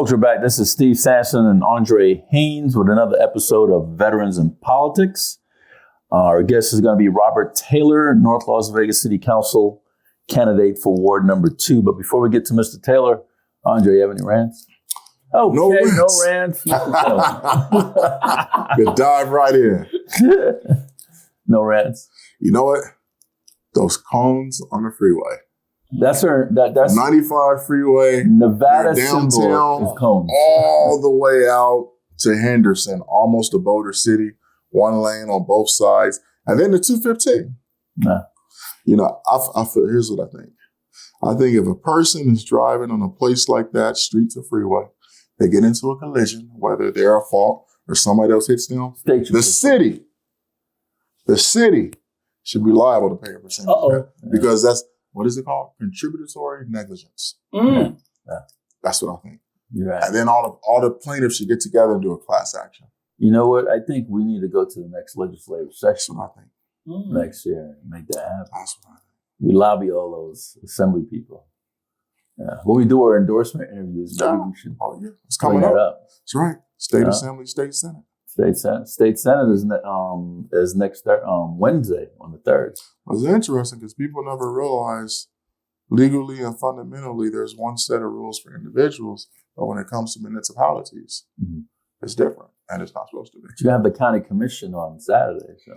Folks, we're back. This is Steve Sampson and Andre Haynes with another episode of Veterans in Politics. Our guest is going to be Robert Taylor, North Las Vegas City Council candidate for Ward number 2. But before we get to Mr. Taylor, Andre, you have any rants? Oh, no rants. Good dive right in. No rants. You know what? Those cones on the freeway. That's 95 freeway. Nevada downtown symbol is cones. All the way out to Henderson, almost to Boulder City. One lane on both sides. And then the 215. Nah. You know, I feel, here's what I think. I think if a person is driving on a place like that, streets or freeway, they get into a collision, whether they're at fault or somebody else hits them, the city should be liable to pay a percentage of that. Because that's, what is it called? Contributory negligence. Mm. Yeah. That's what I think. You're right. And then all the plaintiffs should get together and do a class action. You know what? I think we need to go to the next legislative That's session what I think. next year and make that happen. That's what I think. We lobby all those assembly people. Yeah. When we do our endorsement interviews, maybe we should It's coming up. That's right. State Assembly, State Senate. State Senate is next Wednesday on the 3rd. It's interesting because people never realize legally and fundamentally there's one set of rules for individuals, but when it comes to municipalities, it's different and it's not supposed to be. You have the county commission on Saturday, so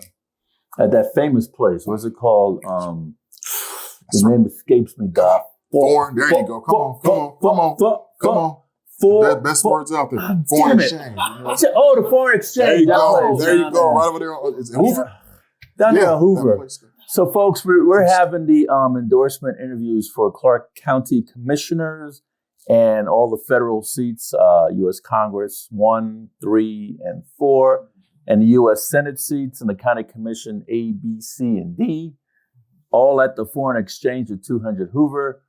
at that famous place. What's it called? The name escapes me. Foreign. There you go. Come on. Best words out there. Foreign exchange. Oh, the foreign exchange. There you go. Right over there. Is it Hoover? Down there at Hoover. So, folks, we're having the endorsement interviews for Clark County commissioners and all the federal seats, U.S. Congress 1, 3, and 4, and the U.S. Senate seats and the county commission A, B, C, and D, all at the foreign exchange at 200 Hoover,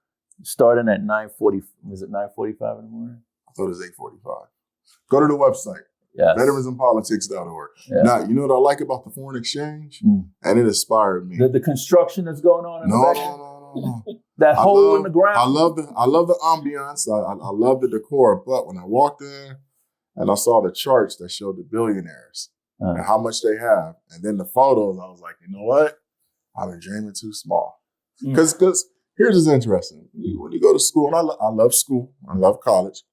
starting at 9:40. Is it 9:45 in the morning? I thought it was 8:45. Go to the website. Yes. Veteransinpolitics.org. Yeah. Now, you know what I like about the foreign exchange? And it inspired me. The construction that's going on in the back? No. That hole in the ground? I love the ambiance. I love the decor. But when I walked in and I saw the charts that showed the billionaires and how much they have, and then the photos, I was like, you know what? I've been dreaming too small. Because here's what's interesting. When you go to school, and I love school, I love college,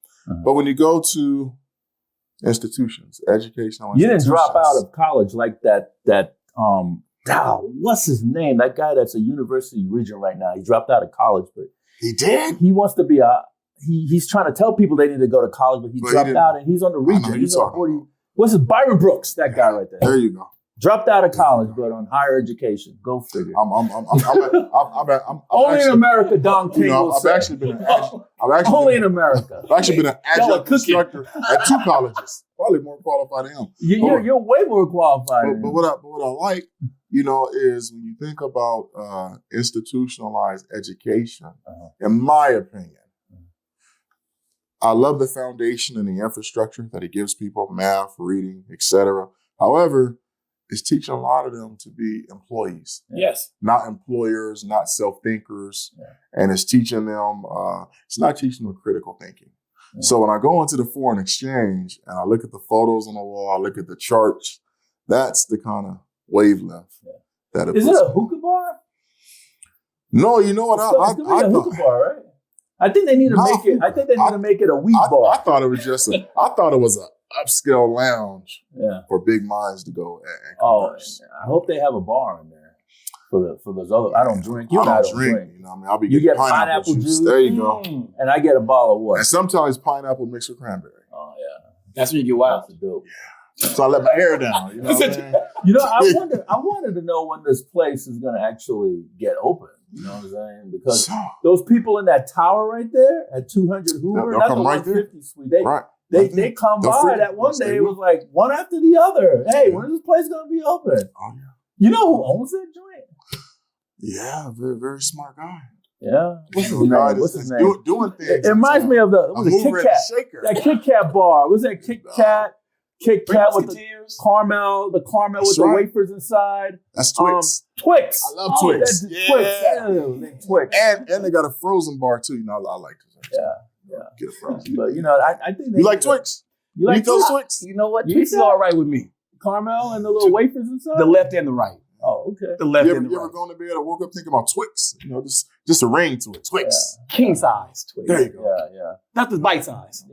but when you go to institutions, educational institutions. You didn't drop out of college like that what's his name? That guy that's a university regent right now. He dropped out of college, but he did? He wants to be he's trying to tell people they need to go to college, but he dropped out and he's on the regent. He's on 40. What's his Byron Brooks, that guy right there. There you go. Dropped out of college, but on higher education. Go figure. I'm only in America, Don King will say. Only in America. I've actually been an adjunct instructor at 2 colleges. Probably more qualified than him. You're way more qualified. But what I like, is when you think about institutionalized education, in my opinion, I love the foundation and the infrastructure that it gives people, math, reading, etc. However, it's teaching a lot of them to be employees. Yes. Not employers, not self-thinkers. Yeah. And it's teaching them, it's not teaching them critical thinking. Yeah. So when I go into the foreign exchange and I look at the photos on the wall, I look at the charts, that's the kind of wavelength that it is. It a hookah bar? No, you know what? It's gonna be a hookah bar, right? I think they need to make it. I think they need to make it a weed bar. I thought it was just I thought it was a upscale lounge for big minds to go and converse. I hope they have a bar in there for those other. I don't drink. I don't drink. I'll be getting pineapple juice. There you go. And I get a bottle of what? And sometimes pineapple mixed with cranberry. Oh yeah, that's when you get wild. That's dope. Yeah. So I let my hair down. I wanted to know when this place is going to actually get open. You know what I'm saying? Because those people in that tower right there at 200 Hoover, that's the 150 suite. They come by that one day. It was like one after the other. Hey, when is this place going to be open? Oh, yeah. You know who owns that joint? Yeah, very, very smart guy. Yeah. What's his name? Doing things. It reminds me of the Kit Kat. That Kit Kat bar. Was that Kit Kat? Kit Kat with the caramel with the wafers inside. That's Twix. Twix. I love Twix. Twix. And they got a frozen bar too. I like this. Get it from. But you know, I think you like Twix. You like those Twix? You know what? Twix is all right with me. Caramel and the little wafers inside. The left and the right. Oh, okay. The left you and the ever right. gone to bed and woke up thinking about Twix? You know, just a ring to it. Twix. King size Twix. There you go. Yeah. Not the bite size.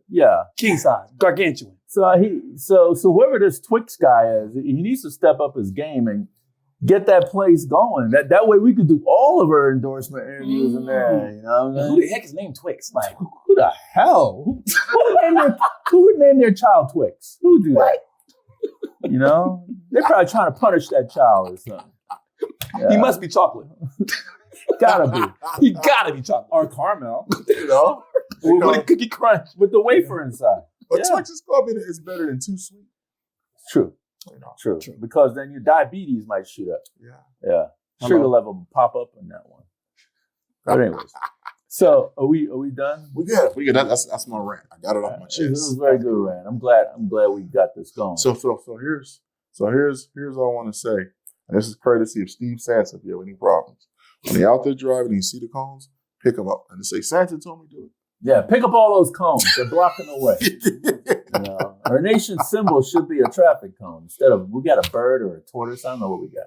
Yeah. King size. Gargantuan. So whoever this Twix guy is, he needs to step up his game and get that place going. That way we could do all of our endorsement interviews in there. You know what I mean? Who the heck is named Twix? Like, Who the hell? Who would name their child Twix? Who would do that? You know? They're probably trying to punish that child or something. he must be chocolate. Gotta be. He gotta be chocolate. Or caramel. You know? With a cookie crunch. With the wafer inside. But Twix is probably is better than too sweet. True. You know? True. Because then your diabetes might shoot up. Yeah. Sugar level will pop up in that one. But anyways. So are we done? We good. That's my rant. I got it off my chest. This is a very good rant. I'm glad we got this going. So here's all I want to say. And this is courtesy of Steve Sansa if you have any problems. When you're out there driving and you see the cones, pick them up and say, Santa told me to do it. Yeah, pick up all those cones. They're blocking the way. You know, our nation's symbol should be a traffic cone instead of we got a bird or a tortoise. I don't know what we got.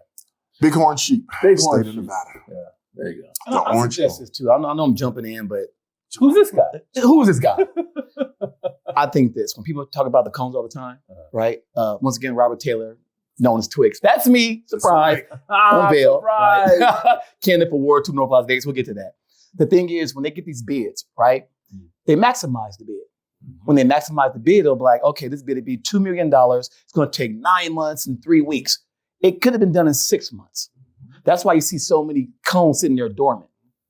Bighorn sheep. Bighorn State of sheep. Nevada. Yeah, there you go. I suggest this too. I know I'm jumping in, but Who's this guy? who is this guy? I think this. When people talk about the cones all the time, right? Once again, Robert Taylor, known as Twix. That's me. Surprise. On bail. Surprise. Right? Candidate for Ward 2 North Las Vegas. We'll get to that. The thing is, when they get these bids, right, they maximize the bid. When they maximize the bid, they'll be like, okay, this bid would be $2 million. It's going to take 9 months and 3 weeks. It could have been done in 6 months. That's why you see so many cones sitting there dormant,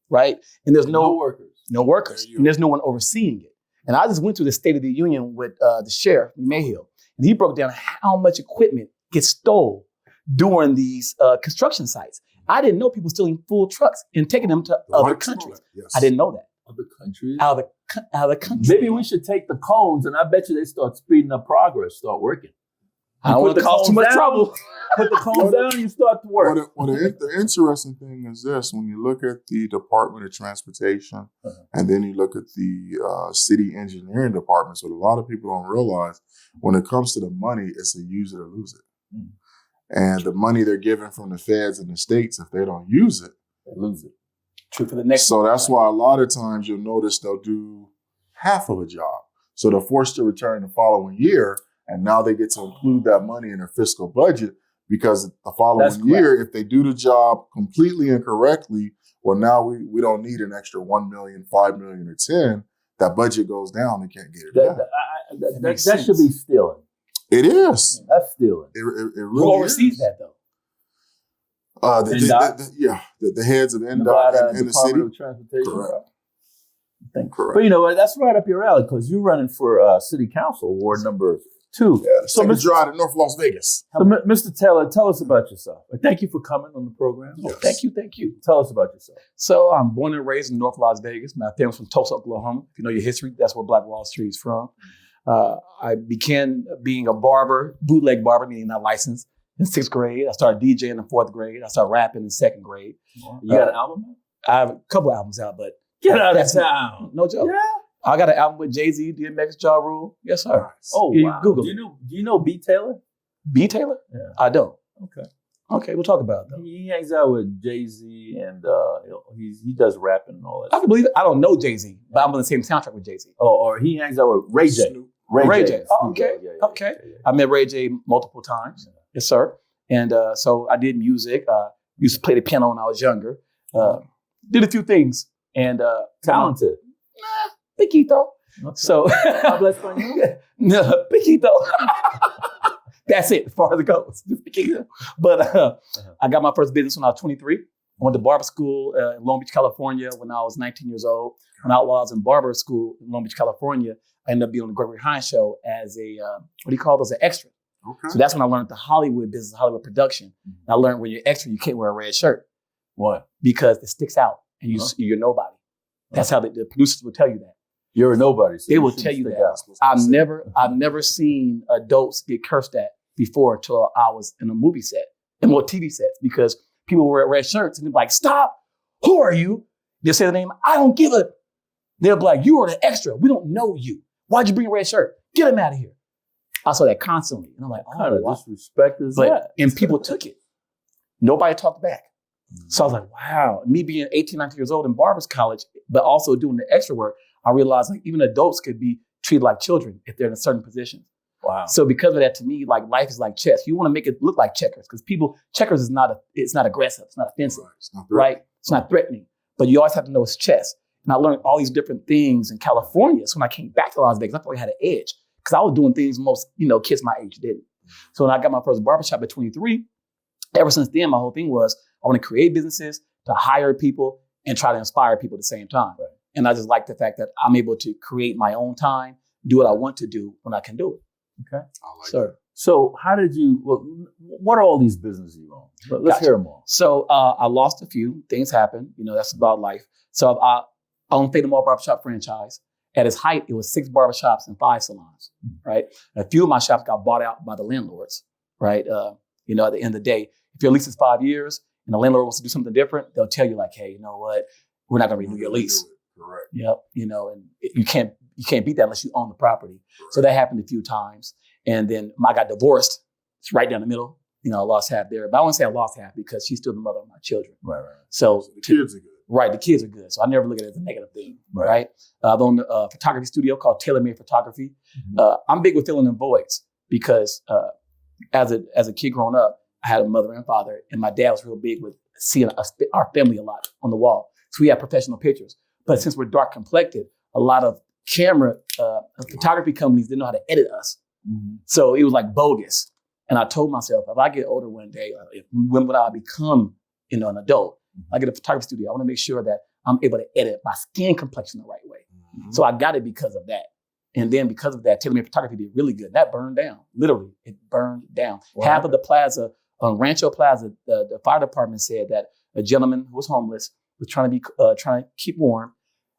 right? And there's no workers. No workers. And there's no one overseeing it. And I just went through the State of the Union with the sheriff, Mayhill, and he broke down how much equipment gets stole during these construction sites. I didn't know people stealing full trucks and taking them to other countries. Yes. I didn't know that. Other countries? Out of the country. Maybe we should take the cones, and I bet you they start speeding up progress, start working. I don't want to cause too much trouble. Put the cones down, you start to work. Well, the interesting thing is this: when you look at the Department of Transportation, and then you look at the city engineering departments, what a lot of people don't realize, when it comes to the money, it's a use it or lose it. And the money they're given from the feds and the states, if they don't use it, they lose it. True for the next. So that's why a lot of times you'll notice they'll do half of a job. So they're forced to return the following year, and now they get to include that money in their fiscal budget because the following year, if they do the job completely incorrectly, well, now we don't need an extra 1 million, 5 million, or 10. That budget goes down. They can't get it back. That should be stealing. It is. That's stealing. It really Who oversees that though? The heads of NDOT and the city. Of Transportation. Correct. Correct. But you know what? That's right up your alley because you're running for city council, Ward number 2. Yeah, so Mr. Drive in North Las Vegas. So, Mr. Taylor, tell us about yourself. Thank you for coming on the program. Yes. Thank you. Tell us about yourself. So I'm born and raised in North Las Vegas. My family's from Tulsa, Oklahoma. If you know your history, that's where Black Wall Street is from. I began being a barber, bootleg barber, meaning not licensed, in 6th grade. I started DJing in 4th grade. I started rapping in 2nd grade. You got an album? I have a couple albums out, but get out of town. No joke. Yeah. I got an album with Jay-Z, DMX, Ja Rule. Yes, sir. Nice. Oh, wow. Google Do you know B. Taylor? B. Taylor? Yeah. I don't. Okay, we'll talk about it though. He hangs out with Jay-Z and he does rapping and all that. I can believe it. I don't know Jay-Z, but I'm on the same soundtrack with Jay-Z. Oh, or he hangs out with Ray J. Ray J. Oh, okay. Yeah. I met Ray J multiple times. Yeah. Yes, sir. And so I did music. Used to play the piano when I was younger. Did a few things. And talented. Piquito. Okay. So Habla español? No, Piquito. That's it as far as it goes. Piquito. But I got my first business when I was 23. I went to barber school in Long Beach, California when I was 19 years old. When I was in barber school in Long Beach, California, I ended up being on the Gregory Hines show as a, an extra. Okay. So that's when I learned the Hollywood business, Hollywood production. And I learned when you're extra, you can't wear a red shirt. Why? Because it sticks out and you're nobody. That's how the producers will tell you that. You're a nobody. So they will tell you that. I've never seen adults get cursed at before until I was in a movie set and more TV sets because people wear red shirts and they're like, stop, who are you? They say the name, I don't give a, They're like, you are the extra. We don't know you. Why'd you bring a red shirt? Get him out of here. I saw that constantly. And I'm like, what kind of disrespect is that? And people took it. Nobody talked back. So I was like, wow. Me being 18, 19 years old in Barber's College, but also doing the extra work, I realized like even adults could be treated like children if they're in a certain position. Wow. So because of that, to me, like life is like chess. You want to make it look like checkers because checkers is it's not aggressive. It's not offensive, right? It's not threatening, but you always have to know it's chess. And I learned all these different things in California. So when I came back to Las Vegas, I thought I had an edge because I was doing things most, kids my age didn't. So when I got my first barbershop at 23, ever since then, my whole thing was I want to create businesses to hire people and try to inspire people at the same time. Right. And I just like the fact that I'm able to create my own time, do what I want to do when I can do it. Okay. I like that. So how did you, what are all these businesses you own? Let's hear them all. So I lost a few. Things happen. That's about life. So I owned Fade 'em All Barbershop franchise. At its height, it was 6 barbershops and 5 salons, right? A few of my shops got bought out by the landlords, right? At the end of the day, if your lease is 5 years and the landlord wants to do something different, they'll tell you like, hey, you know what? We're not going to renew your lease. Correct. Yep. And you can't beat that unless you own the property. Right. So that happened a few times. And then I got divorced. It's right down the middle. I lost half there. But I won't say I lost half because she's still the mother of my children. Right. So the kids are good. Right. The kids are good. So I never look at it as a negative thing. Right. I've owned a photography studio called Tailor Made Photography. Mm-hmm. I'm big with filling in voids because as a kid growing up, I had a mother and father, and my dad was real big with seeing our family a lot on the wall. So we had professional pictures. But since we're dark complected, a lot of photography companies didn't know how to edit us. Mm-hmm. So it was like bogus. And I told myself, if I get older one day, when would I become an adult? I get a photography studio. I want to make sure that I'm able to edit my skin complexion the right way. Mm-hmm. So I got it because of that. And then because of that, Tailor Made Photography did really good. That burned down. Literally, it burned down. Wow. Half of the plaza, on Rancho Plaza, the fire department said that a gentleman who was homeless was trying to keep warm,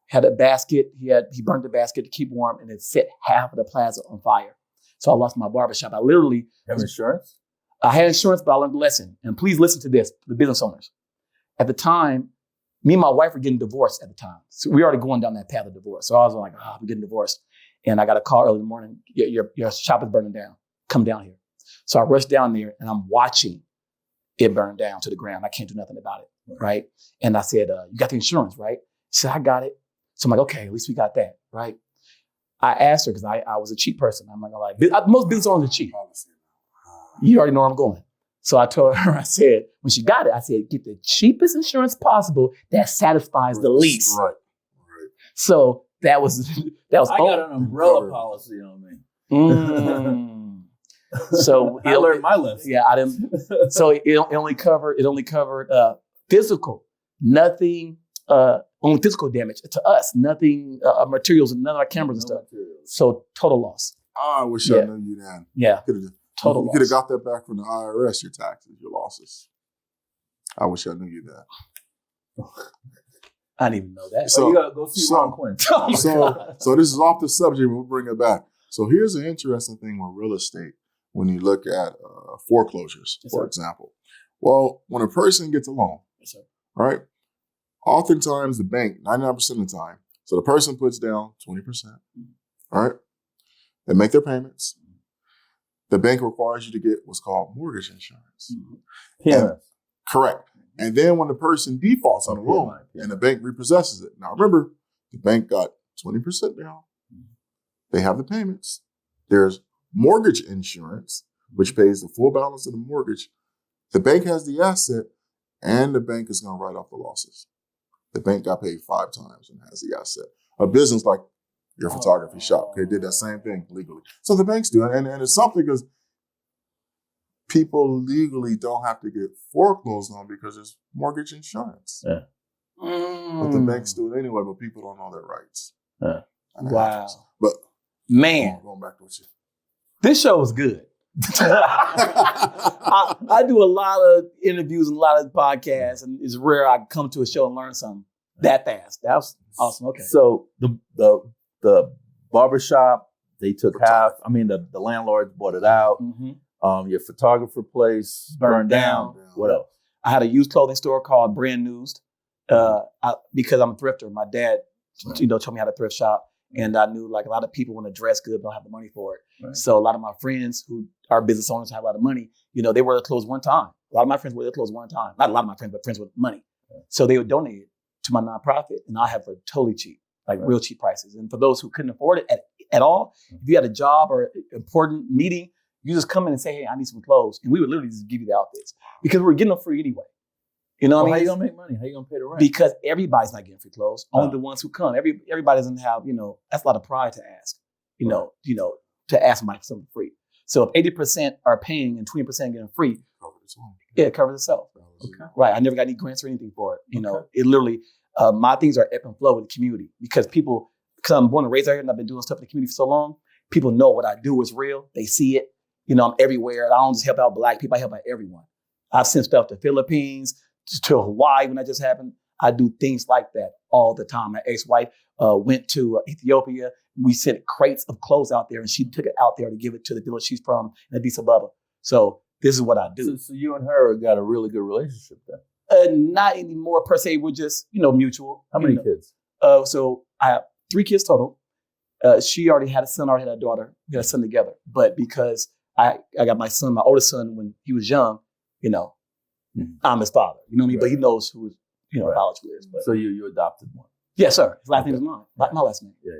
had a basket. He burned the basket to keep warm, and it set half of the plaza on fire. So I lost my barbershop. I literally have insurance. I had insurance, but I learned a lesson. And please listen to this, the business owners. At the time, me and my wife were getting divorced at the time. So we were already going down that path of divorce. So I was like, we're getting divorced. And I got a call early in the morning, your shop is burning down. Come down here. So I rushed down there and I'm watching it burn down to the ground. I can't do nothing about it, right? And I said, you got the insurance, right? She said, I got it. So I'm like, okay, at least we got that, right? I asked her because I was a cheap person. I'm not gonna lie. Most business owners are cheap. You already know where I'm going. So I told her, I said, when she got it, I said, get the cheapest insurance possible that satisfies the lease. Right. So that was I got an umbrella policy on me. So I learned my lesson. Yeah, I didn't. So it only covered physical, nothing, only physical damage to us, nothing materials and none of our cameras and stuff. So total loss. I wish I knew you then. Yeah. You could have got that back from the IRS, your taxes, your losses. I wish I knew you that. I didn't even know that. So you got to go see Ron Quinn. So this is off the subject, we'll bring it back. So here's an interesting thing with real estate when you look at foreclosures, for example. Well, when a person gets a loan, right, oftentimes the bank, 99% of the time, so the person puts down 20%, right? They make their payments. The bank requires you to get what's called mortgage insurance. Yeah. Correct. And then when the person defaults on the loan and the bank repossesses it. Now remember, the bank got 20% down. They have the payments. There's mortgage insurance, which pays the full balance of the mortgage. The bank has the asset and the bank is going to write off the losses. The bank got paid 5 times and has the asset. A business like your photography shop, they did that same thing legally. So the banks do it. And it's something because people legally don't have to get foreclosed on because it's mortgage insurance. Yeah. But the banks do it anyway, but people don't know their rights. Yeah. Wow. But man, going back to what you. This show is good. I do a lot of interviews and a lot of podcasts, and it's rare I come to a show and learn something that fast. That was awesome. Okay. So the barbershop, they took half. I mean, the landlords bought it out. Mm-hmm. Your photographer place burned down. What else? I had a used clothing store called Brand News because I'm a thrifter. My dad told me how to thrift shop. And I knew like a lot of people want to dress good, but don't have the money for it. Right. So a lot of my friends who are business owners have a lot of money, they wear their clothes one time. A lot of my friends wear their clothes one time. Not a lot of my friends, but friends with money. Right. So they would donate it to my nonprofit, and I have it totally cheap, like real cheap prices. And for those who couldn't afford it at all, if you had a job or an important meeting, you just come in and say, hey, I need some clothes. And we would literally just give you the outfits because we were getting them free anyway. You know what I mean? How you gonna make money? How you gonna pay the rent? Because everybody's not getting free clothes. Only the ones who come. Everybody doesn't have, that's a lot of pride to ask, to ask somebody for something free. So if 80% are paying and 20% getting free, it covers itself. Okay. Right. I never got any grants or anything for it. It literally, my things are ebb and flow with the community because I'm born and raised out here and I've been doing stuff in the community for so long, people know what I do is real. They see it. I'm everywhere. I don't just help out Black people. I help out everyone. I've sent stuff to Philippines, to Hawaii when that just happened. I do things like that all the time. My ex-wife went to Ethiopia. We sent crates of clothes out there and she took it out there to give it to the village she's from in Addis Ababa. So this is what I do. So you and her got a really good relationship then? Not anymore per se. We're just, mutual. How many kids? So I have 3 kids total. She already had a son, already had a daughter. We had a son together. But because I got my oldest son when he was young, I'm his father. You know what I mean? Right. But he knows who biological is. But. So you adopted one? Yes, sir. His last name is mine. My last name. Yeah.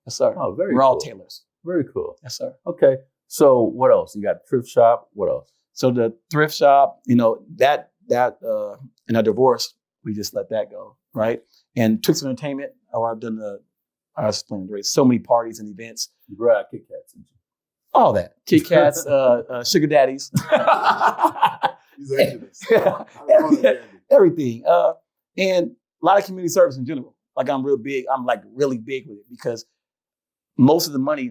Yes, sir. Oh, very We're cool. all Taylors. Very cool. Yes, sir. Okay. So what else? You got thrift shop. What else? So the thrift shop, that in our divorce, we just let that go, right? And Twix Entertainment, I've done I was explaining the race, so many parties and events. You brought out Kit Kats, didn't you? All that. Kit Kats, sugar daddies. Everything. And a lot of community service in general. Like I'm really big with it because most of the money,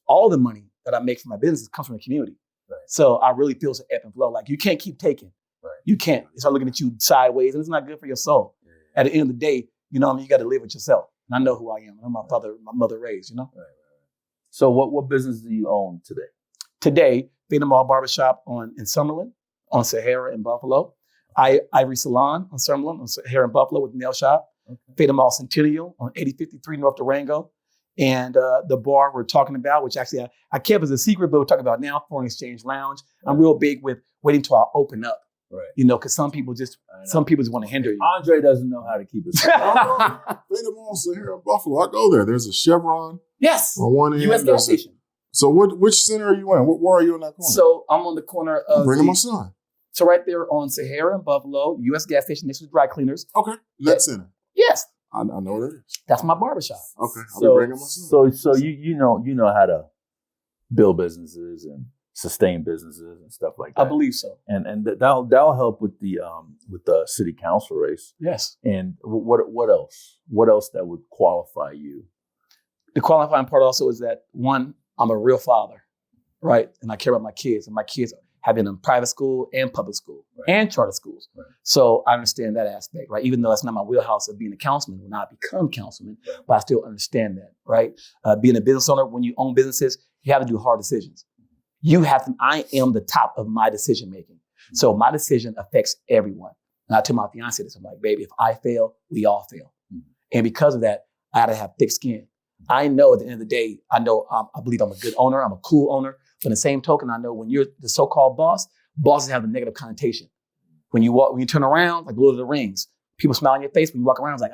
all the money that I make from my business comes from the community. Right. So I really feel it's an ebb and flow. Like you can't keep taking. Right. You can't. They start looking at you sideways and it's not good for your soul. Yeah. At the end of the day, you got to live with yourself. And I know who I am. I'm my mother raised, Right. So what business do you own today? Today, Feta Mall Barbershop in Summerlin, on Sahara in Buffalo. Ivory Salon on Summerlin, on Sahara in Buffalo with nail shop. Okay. Feta Mall Centennial on 8053 North Durango. And the bar we're talking about, which actually I kept as a secret, but we're talking about now, Foreign Exchange Lounge. I'm real big with waiting till I open up. Right. Because some people just want to hinder you. Andre doesn't know how to keep it. Feta Mall here in Buffalo. I go there. There's a Chevron. Yes. On one end. U.S. gas station. So which center are you in? Where are you in that corner? So I'm on the corner of Bring my son. So right there on Sahara in Buffalo, U.S. gas station next to the dry cleaners. Okay. That center. Yes. I know what it is. That's my barbershop. Okay. I'll be bringing my son. So you know how to build businesses and sustain businesses and stuff like that. I believe so. And that'll help with the city council race. Yes. And what else? What else that would qualify you? The qualifying part also is that, one, I'm a real father, right? And I care about my kids. And my kids have been in private school and public school and charter schools. Right. So I understand that aspect, right? Even though that's not my wheelhouse of being a councilman, when I become councilman, but I still understand that, right? Being a business owner, when you own businesses, you have to do hard decisions. I am the top of my decision making. So my decision affects everyone. And I tell my fiance this, I'm like, baby, if I fail, we all fail. And because of that, I had to have thick skin. I know at the end of the day, I believe I'm a good owner. I'm a cool owner. But in the same token, I know when you're the so-called boss, bosses have a negative connotation. When you turn around, like Lord of the Rings, people smile in your face. When you walk around, it's like,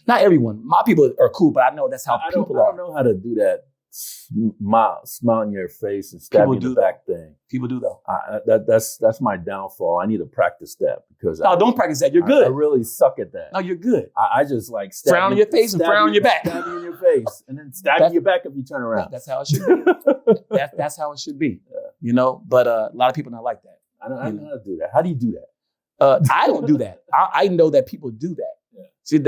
Not everyone. My people are cool, but I know that's how people are. I don't know how to do that. Smile in your face and stab you in the back thing. People do though. That's my downfall. I need to practice that because don't practice that. You're good. I really suck at that. No, you're good. I just like frown in your face and frown on your back. Stab you in your face and then stab you in your back if you turn around. That's how it should be. That's how it should be. Yeah. But a lot of people not like that. I don't know how to do that. How do you do that? I don't do that. I know that people do that. Yeah. See,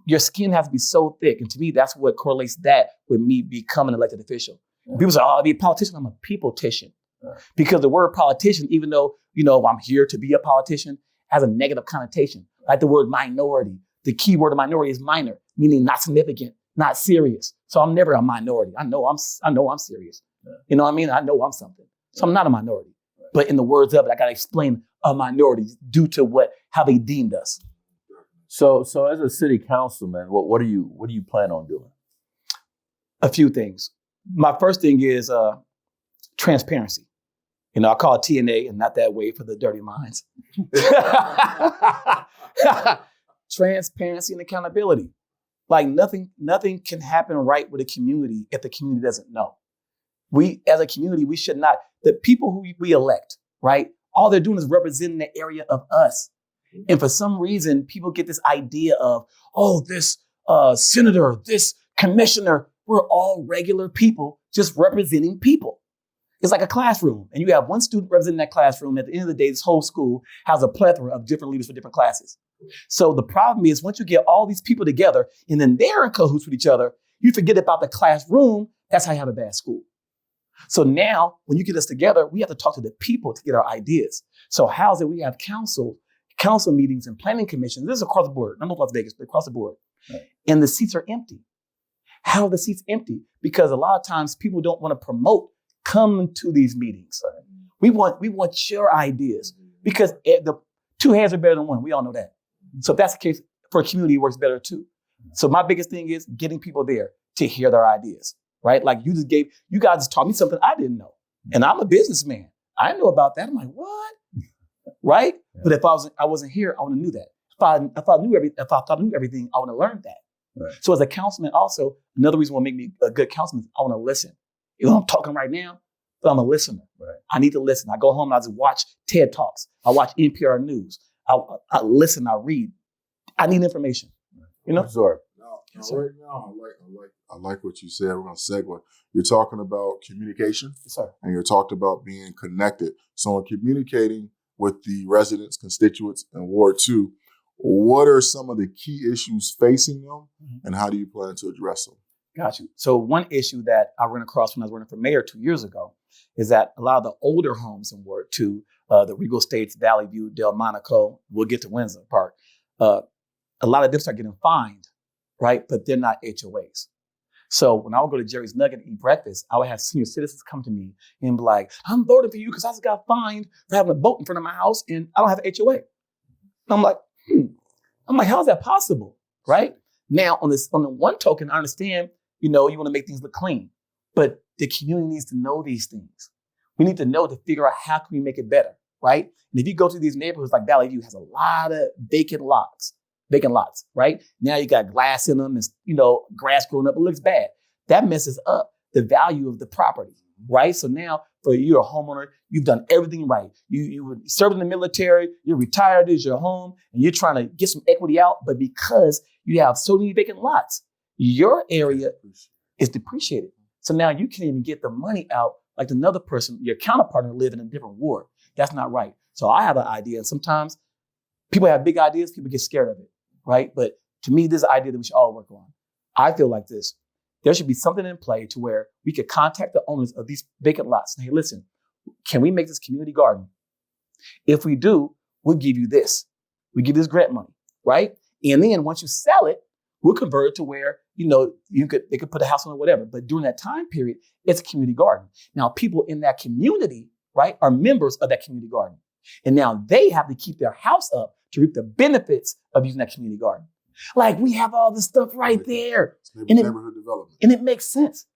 your skin has to be so thick. And to me, that's what correlates that with me becoming an elected official. Yeah. People say, I'll be a politician. I'm a people-tician. Yeah. Because the word politician, even though, I'm here to be a politician, has a negative connotation. Like the word minority. The key word of minority is minor, meaning not significant, not serious. So I'm never a minority. I know I'm serious. Yeah. You know what I mean? I know I'm something. So I'm not a minority. Right. But in the words of it, I got to explain a minority due to how they deemed us. So as a city councilman, what do you plan on doing? A few things. My first thing is transparency. I call it TNA and not that way for the dirty minds. Transparency and accountability. Like nothing can happen right with a community if the community doesn't know. We, as a community, we should not, the people who we elect, right? All they're doing is representing the area of us. And for some reason, people get this idea of, this senator, this commissioner, we're all regular people just representing people. It's like a classroom, and you have one student representing that classroom. At the end of the day, this whole school has a plethora of different leaders for different classes. So the problem is once you get all these people together and then they're in cahoots with each other, you forget about the classroom. That's how you have a bad school. So now when you get us together, we have to talk to the people to get our ideas. So how is it we have council meetings and planning commissions? This is across the board, not Las Vegas, but across the board. Right. And the seats are empty. How are the seats empty? Because a lot of times people don't want to promote come to these meetings. Right. We want your ideas because the two hands are better than one. We all know that. So if that's the case, for a community, it works better too. So my biggest thing is getting people there to hear their ideas, right? Like you guys just taught me something I didn't know. And I'm a businessman. I didn't know about that. I'm like, what? Right? Yeah. But if I wasn't here, I would have knew that. If I thought I knew everything, I would have learned that. Right. So as a councilman also, another reason what make me a good councilman is I want to listen. I'm talking right now, but I'm a listener. Right. I need to listen. I go home and I just watch TED Talks. I watch NPR News. I listen, I read. I need information. Absorb. Right now, I like what you said. We're going to segue. You're talking about communication. Yes, sir. And you're talking about being connected. So in communicating with the residents, constituents in Ward 2, what are some of the key issues facing them and how do you plan to address them? Got you. So one issue that I ran across when I was running for mayor 2 years ago is that a lot of the older homes in Ward 2, the Regal Estates, Valley View, Delmonico, we'll get to Windsor Park, a lot of them start getting fined, right? But they're not HOAs. So when I would go to Jerry's Nugget and eat breakfast, I would have senior citizens come to me and be like, I'm voting for you because I just got fined for having a boat in front of my house and I don't have an HOA. I'm like, how is that possible, right? Now, on the one token, I understand, you want to make things look clean, but the community needs to know these things. We need to know to figure out how can we make it better, right? And if you go to these neighborhoods like Valley View has a lot of vacant lots, right? Now you got glass in them and, grass growing up, it looks bad. That messes up the value of the property, right? So now for you're a homeowner, you've done everything right. You served in the military, you're retired, this is your home, and you're trying to get some equity out, but because you have so many vacant lots, your area is depreciated. So now you can't even get the money out like another person, your counterpart living in a different ward. That's not right. So I have an idea, and sometimes people have big ideas, people get scared of it, right? But to me, this is an idea that we should all work on. I feel like this. There should be something in play to where we could contact the owners of these vacant lots. And hey, listen, can we make this community garden? If we do, we'll give you this. We give this grant money, right? And then once you sell it, we'll convert it to where, they could put a house on it or whatever. But during that time period, it's a community garden. Now, people in that community, right, are members of that community garden. And now they have to keep their house up to reap the benefits of using that community garden. Like we have all this stuff right there. Neighborhood development. And it makes sense.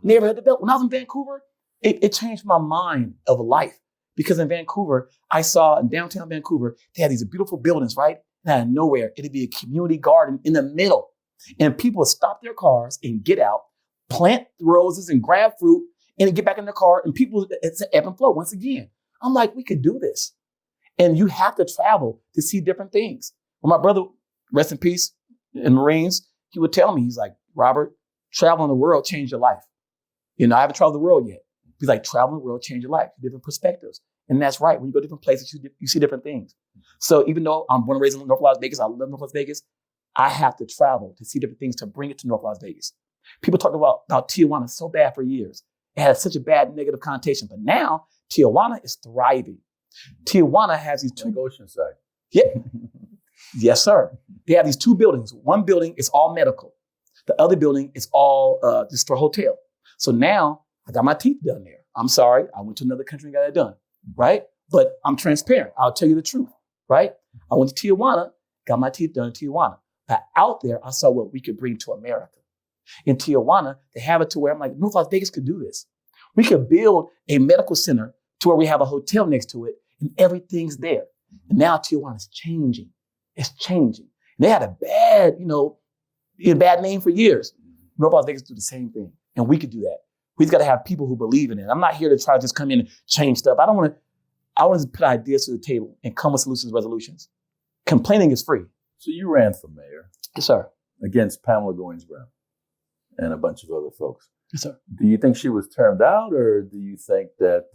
Neighborhood development. When I was in Vancouver, it changed my mind of life. Because in Vancouver, I saw in downtown Vancouver, they had these beautiful buildings, right? And out of nowhere, it'd be a community garden in the middle. And people would stop their cars and get out, plant roses and grab fruit, and get back in their car. And people, it's an ebb and flow once again. I'm like, we could do this. And you have to travel to see different things. When my brother, rest in peace, in Marines, he would tell me, he's like, Robert, traveling the world changed your life. I haven't traveled the world yet. He's like, traveling the world changed your life, different perspectives. And that's right. When you go to different places, you see different things. So even though I'm born and raised in North Las Vegas, I love North Las Vegas, I have to travel to see different things to bring it to North Las Vegas. People talk about Tijuana so bad for years. It had such a bad negative connotation. But now Tijuana is thriving. Tijuana has these two. Like Oceanside. Yeah. Yes, sir. They have these two buildings. One building is all medical. The other building is all just for hotel. So now I got my teeth done there. I'm sorry. I went to another country and got it done. Right? But I'm transparent. I'll tell you the truth. Right? I went to Tijuana got my teeth done in Tijuana. But out there, I saw what we could bring to America. In Tijuana, they have it to where I'm like, North Las Vegas could do this. We could build a medical center to where we have a hotel next to it and everything's there. And now Tijuana is changing. It's changing. And they had a bad name for years. North Las Vegas do the same thing. And we could do that. We just got to have people who believe in it. I'm not here to try to just come in and change stuff. I want to put ideas to the table and come with solutions, resolutions. Complaining is free. So you ran for mayor. Yes, sir. Against Pamela Goins Brown and a bunch of other folks. Yes, sir. Do you think she was turned out, or do you think that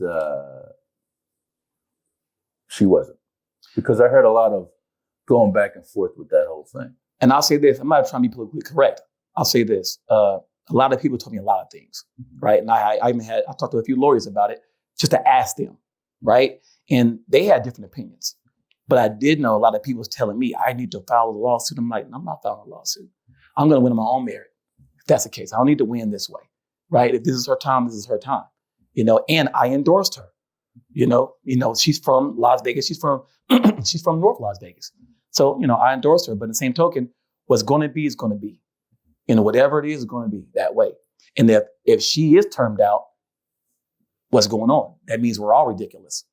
she wasn't? Because I heard a lot of going back and forth with that whole thing. And I'll say this. I'm not trying to be politically correct. I'll say this. A lot of people told me a lot of things, right? And I talked to a few lawyers about it just to ask them, right? And they had different opinions. But I did know a lot of people was telling me I need to file a lawsuit. I'm like, I'm not filing a lawsuit. I'm going to win on my own merit. If that's the case, I don't need to win this way, right? If this is her time, this is her time, and I endorsed her. She's from Las Vegas. She's from North Las Vegas. So, I endorsed her. But in the same token, what's going to be is going to be. Whatever it is going to be that way. And if she is termed out, what's going on? That means we're all ridiculous,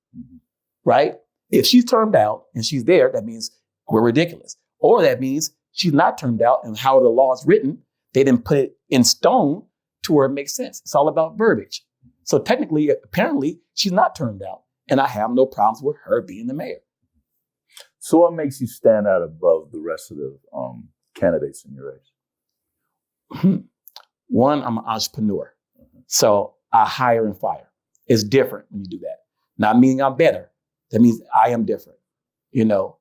right? If she's termed out and she's there, that means we're ridiculous. Or that means she's not termed out, and how the law is written, they didn't put it in stone to where it makes sense. It's all about verbiage. So technically, apparently, she's not termed out, and I have no problems with her being the mayor. So what makes you stand out above the rest of the candidates in your race? One, I'm an entrepreneur. So I hire and fire. It's different when you do that. Not meaning I'm better. That means I am different,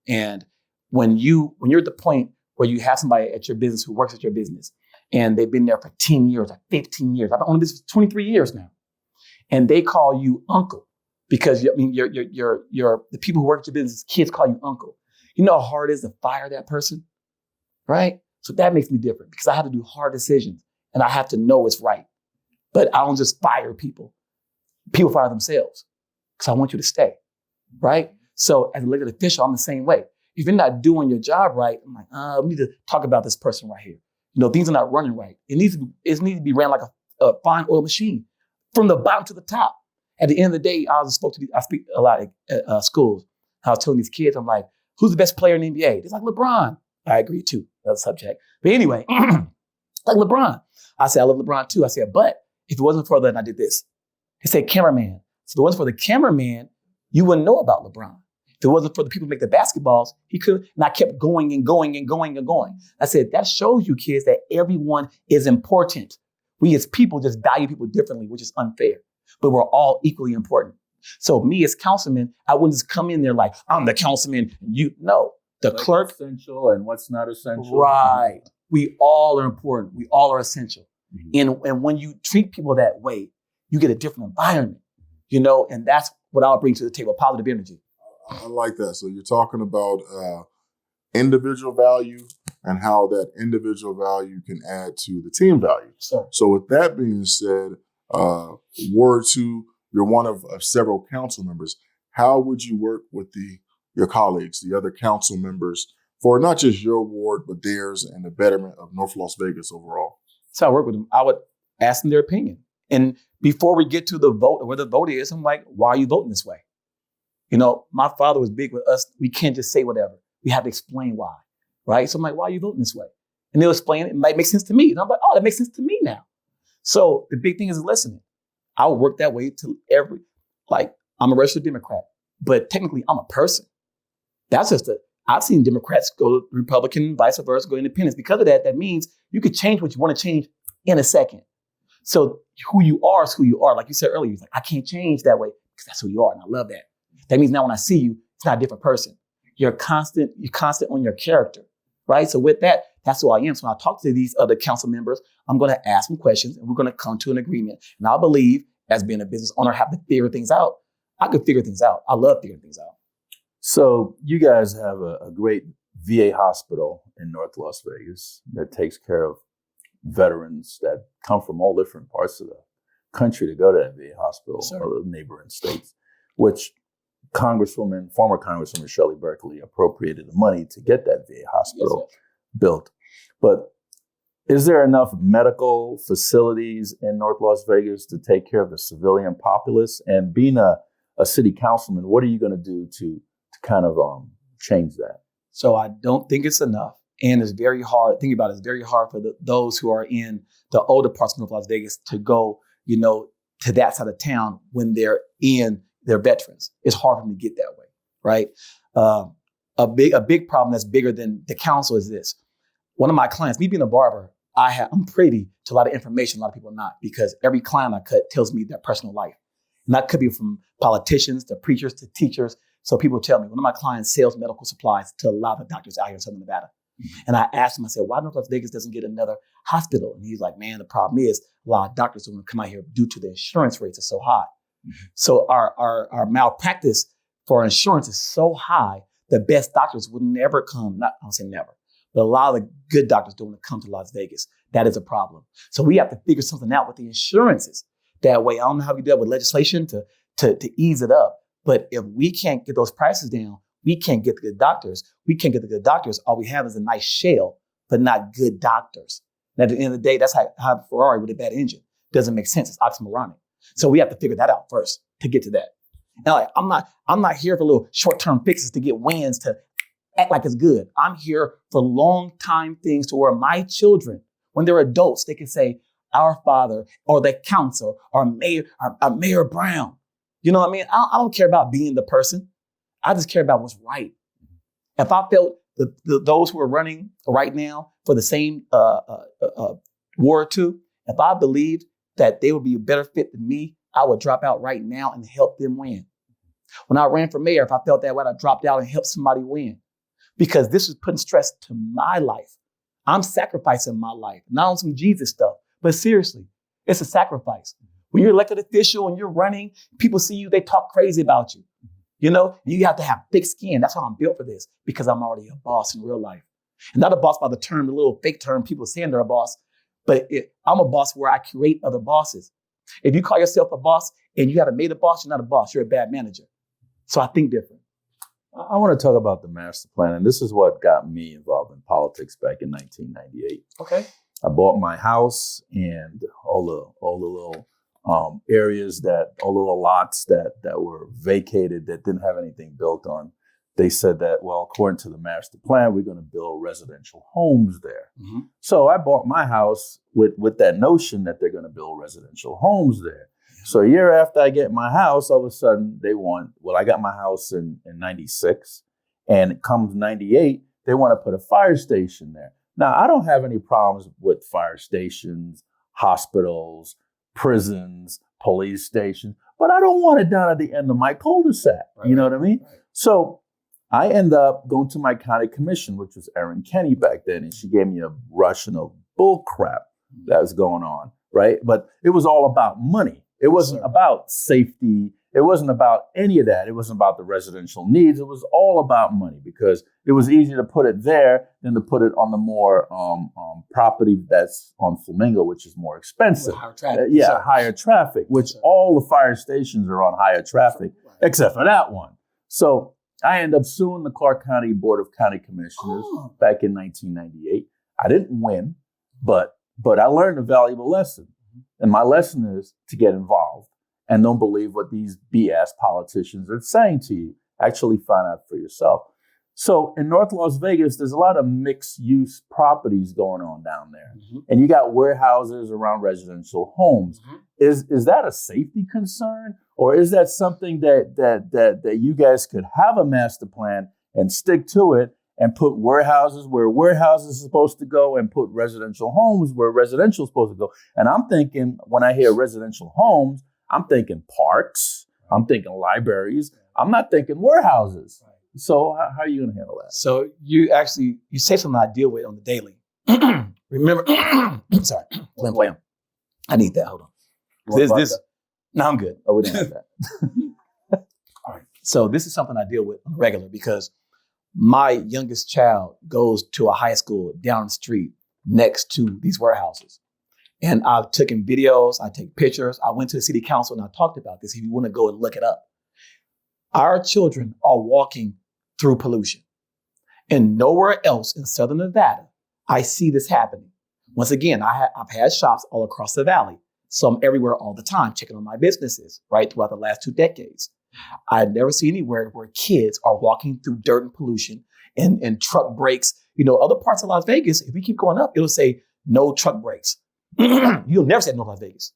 and when you're at the point where you have somebody at your business who works at your business and they've been there for 10 years, or 15 years. I've been on this for 23 years now. And they call you uncle because you're the people who work at your business, kids call you uncle. You know how hard it is to fire that person, right? So that makes me different because I have to do hard decisions and I have to know it's right. But I don't just fire people. People fire themselves because I want you to stay, right? So as an elected official, I'm the same way. If you're not doing your job right, I'm like, we need to talk about this person right here. Things are not running right. It needs to be ran like a fine oil machine from the bottom to the top. At the end of the day, I speak a lot at schools. I was telling these kids, I'm like, who's the best player in the NBA? It's like LeBron. I agree too. That's a subject. But anyway, like LeBron. I said, I love LeBron too. I said, but if it wasn't for that, I did this. He said, cameraman. So if it wasn't for the cameraman, you wouldn't know about LeBron. If it wasn't for the people who make the basketballs, he could. And I kept going and going and going and going. I said, that shows you kids that everyone is important. We as people just value people differently, which is unfair. But we're all equally important. So me as councilman, I wouldn't just come in there like, I'm the councilman. The clerk. Essential and what's not essential. Right. We all are important. We all are essential. Mm-hmm. And when you treat people that way, you get a different environment, and that's what I'll bring to the table, positive energy. I like that. So you're talking about individual value and how that individual value can add to the team value. Sure. So with that being said, Ward 2, you're one of several council members. How would you work with your colleagues, the other council members, for not just your ward, but theirs and the betterment of North Las Vegas overall? So I work with them. I would ask them their opinion. And before we get to the vote or where the vote is, I'm like, why are you voting this way? My father was big with us. We can't just say whatever. We have to explain why, right? So I'm like, why are you voting this way? And they'll explain it. It might make sense to me. And I'm like, oh, that makes sense to me now. So the big thing is listening. I would work that way to I'm a registered Democrat, but technically I'm a person. That's just I've seen Democrats go Republican, vice versa, go independent. Because of that, that means you could change what you want to change in a second. So who you are is who you are. Like you said earlier, I can't change that way because that's who you are. And I love that. That means now when I see you, it's not a different person. You're constant on your character, right? So with that, that's who I am. So when I talk to these other council members, I'm going to ask them questions and we're going to come to an agreement. And I believe as being a business owner, I have to figure things out. I could figure things out. I love figuring things out. So you guys have a great VA hospital in North Las Vegas that takes care of veterans that come from all different parts of the country to go to that VA hospital or the neighboring states, which former Congresswoman Shirley Berkeley appropriated the money to get that VA hospital built. But is there enough medical facilities in North Las Vegas to take care of the civilian populace? And being a city councilman, what are you going to do to kind of change that? So I don't think it's enough. And it's very hard. Think about it. It's very hard for those who are in the older parts of North Las Vegas to go, to that side of town when they're veterans. It's hard for them to get that way, right? A big problem that's bigger than the council is this. One of my clients, me being a barber, I'm privy to a lot of information a lot of people are not, because every client I cut tells me their personal life. And that could be from politicians to preachers to teachers. So people tell me, one of my clients sells medical supplies to a lot of doctors out here in Southern Nevada. Mm-hmm. And I asked him, I said, why North Las Vegas doesn't get another hospital? And he's like, man, the problem is a lot of doctors don't want to come out here due to the insurance rates are so high. Mm-hmm. So our malpractice for insurance is so high, the best doctors would never come. I don't say never, but a lot of the good doctors don't want to come to Las Vegas. That is a problem. So we have to figure something out with the insurances. That way, I don't know how we do that with legislation to ease it up. But if we can't get those prices down, we can't get the good doctors. We can't get the good doctors. All we have is a nice shell, but not good doctors. And at the end of the day, that's how a Ferrari with a bad engine. Doesn't make sense. It's oxymoronic. So we have to figure that out first to get to that. And I'm not here for little short-term fixes to get wins to act like it's good. I'm here for long-time things to where my children, when they're adults, they can say, our father or the counselor or Mayor Brown. You know what I mean? I don't care about being the person. I just care about what's right. If I felt those who are running right now for the same Ward 2, if I believed that they would be a better fit than me, I would drop out right now and help them win. When I ran for mayor, if I felt that way, I dropped out and helped somebody win. Because this is putting stress to my life. I'm sacrificing my life, not on some Jesus stuff, but seriously, it's a sacrifice. When you're elected official and you're running, people see you, they talk crazy about you. And you have to have thick skin. That's why I'm built for this, because I'm already a boss in real life. And not a boss by the term, the little fake term people saying they're a boss, but I'm a boss where I create other bosses. If you call yourself a boss and you haven't made a boss, you're not a boss, you're a bad manager. So I think different. I want to talk about the master plan, and this is what got me involved in politics back in 1998. Okay. I bought my house and all the little areas all the little lots that were vacated that didn't have anything built on. They said that, well, according to the master plan, we're going to build residential homes there. Mm-hmm. So I bought my house with that notion that they're going to build residential homes there. So a year after I get my house, all of a sudden I got my house in 96, and it comes 98, they want to put a fire station there. Now, I don't have any problems with fire stations, hospitals, prisons, police stations, but I don't want it down at the end of my cul-de-sac. Right. You know what I mean? Right. So I end up going to my county commission, which was Erin Kenny back then, and she gave me a Russian of bull crap that was going on, right? But it was all about money. It wasn't about safety. It wasn't about any of that. It wasn't about the residential needs. It was all about money, because it was easier to put it there than to put it on the more property that's on Flamingo, which is more expensive. Higher traffic. Higher traffic, which all the fire stations are on higher traffic, except for that one. So I ended up suing the Clark County Board of County Commissioners back in 1998. I didn't win, but I learned a valuable lesson. And my lesson is to get involved and don't believe what these BS politicians are saying to you. Actually find out for yourself. So in North Las Vegas, there's a lot of mixed use properties going on down there. Mm-hmm. And you got warehouses around residential homes. Mm-hmm. Is that a safety concern? Or is that something that you guys could have a master plan and stick to it and put warehouses where warehouses are supposed to go and put residential homes where residential is supposed to go? And I'm thinking, when I hear residential homes, I'm thinking parks, I'm thinking libraries, I'm not thinking warehouses. So how are you going to handle that? So you say something I deal with on the daily. Remember, sorry, Blam. I need that, hold on. No, I'm good. Oh, we didn't have that. All right. So this is something I deal with on the regular, because my youngest child goes to a high school down the street next to these warehouses. And I've taken videos, I take pictures. I went to the city council and I talked about this. If you want to go and look it up. Our children are walking through pollution. And nowhere else in Southern Nevada, I see this happening. Once again, I've had shops all across the valley. So I'm everywhere all the time, checking on my businesses, right, throughout the last 2 decades. I've never seen anywhere where kids are walking through dirt and pollution and truck brakes. Other parts of Las Vegas, if we keep going up, it'll say no truck brakes. You'll never say no Las Vegas,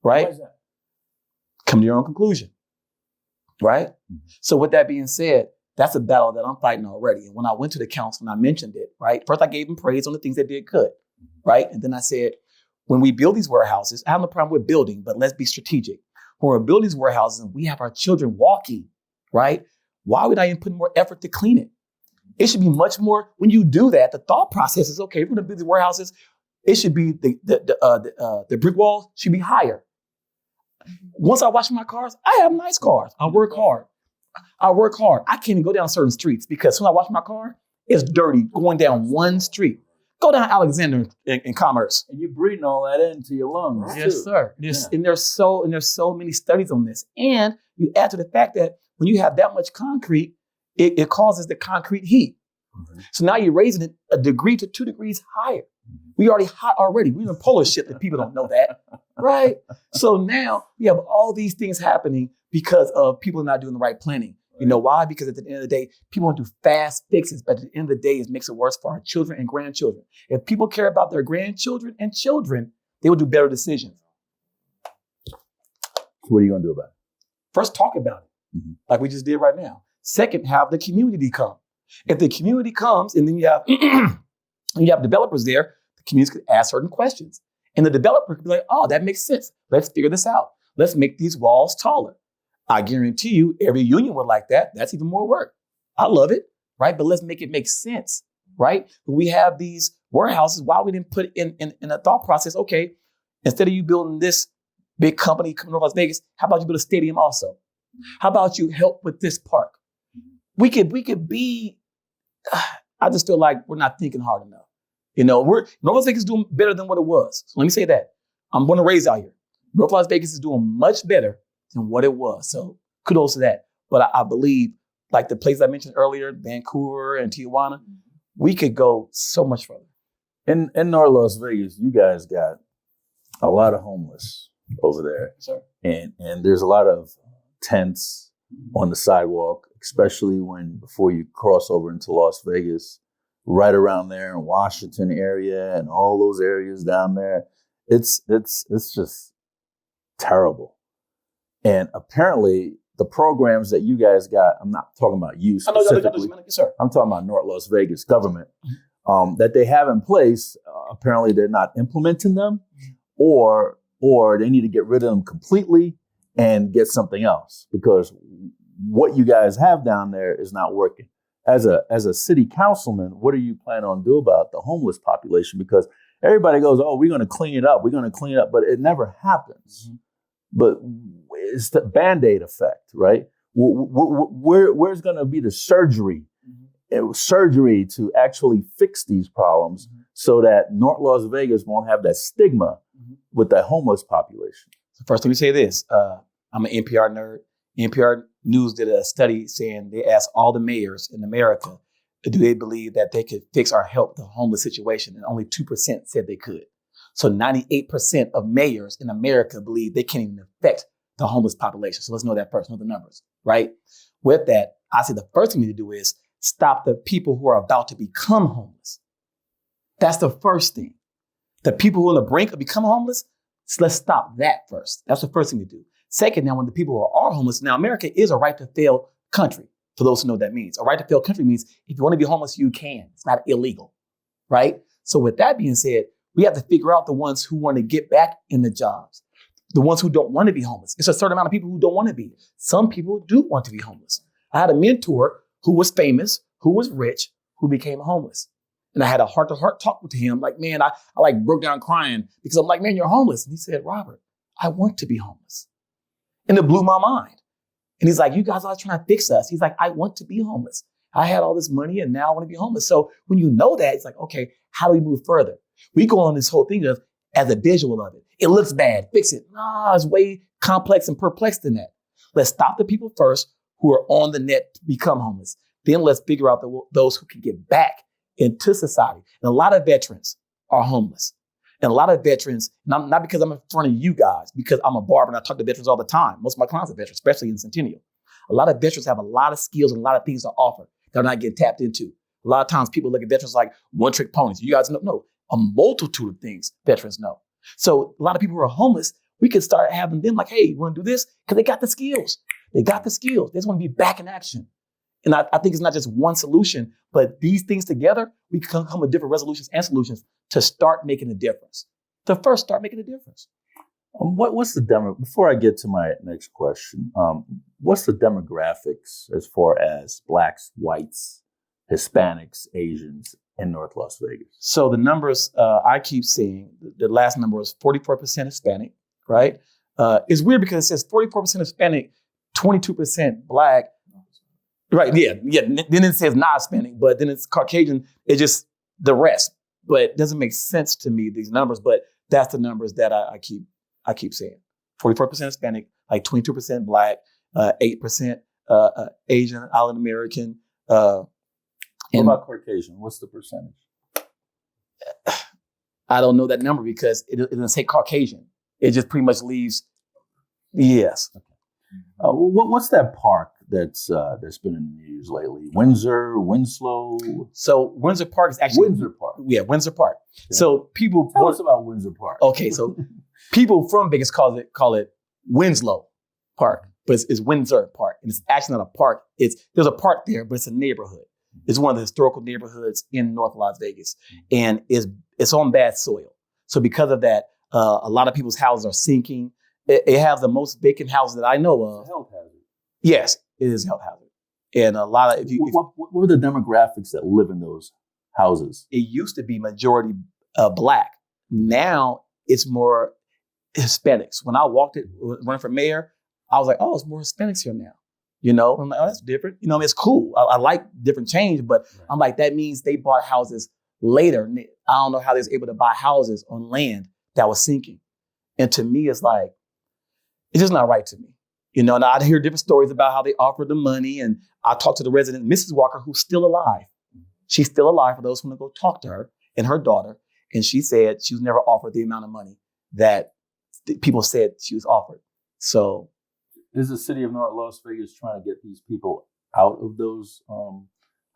right? Why is that? Come to your own conclusion, right? Mm-hmm. So with that being said, that's a battle that I'm fighting already. And when I went to the council and I mentioned it, right? First, I gave them praise on the things they did good, right? And then I said, when we build these warehouses, I have no problem with building, but let's be strategic. When we're building these warehouses and we have our children walking, right? Why would I even put more effort to clean it? It should be much more, when you do that, the thought process is, okay, if we're gonna build these warehouses, it should be, the brick walls should be higher. Once I wash my cars, I have nice cars. I work hard. I can't even go down certain streets because when I wash my car, it's dirty going down one street. Go down Alexander in Commerce. And you're breathing all that into your lungs. Yes, too. Sir. And there's so many studies on this. And you add to the fact that when you have that much concrete, it causes the concrete heat. Mm-hmm. So now you're raising it a degree to 2 degrees higher. Mm-hmm. We already hot already. We're in polar ship that people don't know that, right? So now we have all these things happening because of people not doing the right planning. You know why? Because at the end of the day, people want to do fast fixes, but at the end of the day, it makes it worse for our children and grandchildren. If people care about their grandchildren and children, they will do better decisions. What are you going to do about it? First, talk about it, like we just did right now. Second, have the community come. If the community comes and then you have developers there, the community could ask certain questions. And the developer could be like, oh, that makes sense. Let's figure this out. Let's make these walls taller. I guarantee you every union would like that. That's even more work. I love it, right? But let's make it make sense, right? When we have these warehouses, why we didn't put in a thought process, okay, instead of you building this big company coming to Las Vegas, how about you build a stadium also? How about you help with this park? We could be, I just feel like we're not thinking hard enough. North Las Vegas is doing better than what it was. So let me say that. I'm going to raise out here. North Las Vegas is doing much better than what it was. So kudos to that. But I believe, like the places I mentioned earlier, Vancouver and Tijuana, we could go so much further. In North Las Vegas, you guys got a lot of homeless over there. Sure. And there's a lot of tents on the sidewalk, especially before you cross over into Las Vegas, right around there in Washington area and all those areas down there. It's just terrible. And apparently the programs that you guys got, I'm not talking about you specifically. I'm talking about North Las Vegas government, that they have in place. Apparently they're not implementing them, or they need to get rid of them completely and get something else, because what you guys have down there is not working. As a city councilman, what are you planning on doing about the homeless population? Because everybody goes, oh, we're going to clean it up. But it never happens. Mm-hmm. But it's the Band-Aid effect, right? Where's going to be the surgery to actually fix these problems so that North Las Vegas won't have that stigma with that homeless population? So first, let me say this. I'm an NPR nerd. NPR News did a study saying they asked all the mayors in America, do they believe that they could fix or help the homeless situation? And only 2% said they could. So 98% of mayors in America believe they can't even affect the homeless population. So let's know that first, know the numbers, right? With that, I say the first thing we need to do is stop the people who are about to become homeless. That's the first thing. The people who are on the brink of becoming homeless, so let's stop that first. That's the first thing to do. Second, now when the people who are homeless, now America is a right to fail country. For those who know what that means. A right to fail country means if you want to be homeless, you can. It's not illegal, right? So with that being said, we have to figure out the ones who want to get back in the jobs, the ones who don't want to be homeless. It's a certain amount of people who don't want to be. Some people do want to be homeless. I had a mentor who was famous, who was rich, who became homeless. And I had a heart-to-heart talk with him. Like, man, I like broke down crying because I'm like, man, you're homeless. And he said, Robert, I want to be homeless. And it blew my mind. And he's like, you guys are trying to fix us. He's like, I want to be homeless. I had all this money and now I want to be homeless. So when you know that, it's like, okay, how do we move further? We go on this whole thing of as a visual of it. It looks bad, fix it. Nah, it's way complex and perplexed than that. Let's stop the people first who are on the net to become homeless. Then let's figure out those who can get back into society. And a lot of veterans are homeless. And a lot of veterans, not because I'm in front of you guys, because I'm a barber and I talk to veterans all the time. Most of my clients are veterans, especially in Centennial. A lot of veterans have a lot of skills and a lot of things to offer that are not getting tapped into. A lot of times people look at veterans like one-trick ponies. You guys know a multitude of things veterans know. So a lot of people who are homeless, we can start having them like, hey, you want to do this? Because they got the skills. They got the skills. They just want to be back in action. And I think it's not just one solution, but these things together, we can come with different resolutions and solutions to start making a difference. To first start making a difference. What's the before I get to my next question, what's the demographics as far as Blacks, whites, Hispanics, Asians in North Las Vegas? So the numbers I keep seeing, the last number is 44% Hispanic, right? It's weird because it says 44% Hispanic, 22% Black. Right, yeah. Then it says not Hispanic, but then it's Caucasian. It's just the rest. But it doesn't make sense to me, these numbers, but that's the numbers that I keep seeing. 44% Hispanic, like 22% Black, 8% Asian, Island American. What about Caucasian? What's the percentage? I don't know that number because it doesn't say Caucasian. It just pretty much leaves, yes. Okay. What's that park that's been in the news lately? Windsor, Winslow? So Windsor Park is actually Windsor Park. Yeah, Windsor Park. Yeah. So people tell us about Windsor Park. Okay, so people from Vegas call it Winslow Park, but it's Windsor Park, and it's actually not a park. There's a park there, but it's a neighborhood. It's one of the historical neighborhoods in North Las Vegas, and it's on bad soil. So because of that, a lot of people's houses are sinking. It has the most vacant houses that I know of. It's a health hazard. Yes, it is a health hazard. And a lot of what were the demographics that live in those houses? It used to be majority Black. Now it's more Hispanics. When I walked it running for mayor, I was like, oh, it's more Hispanics here now. You know, I'm like, oh, that's different. You know, I mean, it's cool. I like different change, but right. I'm like, that means they bought houses later. I don't know how they was able to buy houses on land that was sinking. And to me, it's like, it's just not right to me. You know, and I'd hear different stories about how they offered the money. And I talked to the resident, Mrs. Walker, who's still alive. She's still alive for those who want to go talk to her and her daughter. And she said she was never offered the amount of money that people said she was offered. So is the city of North Las Vegas trying to get these people out of those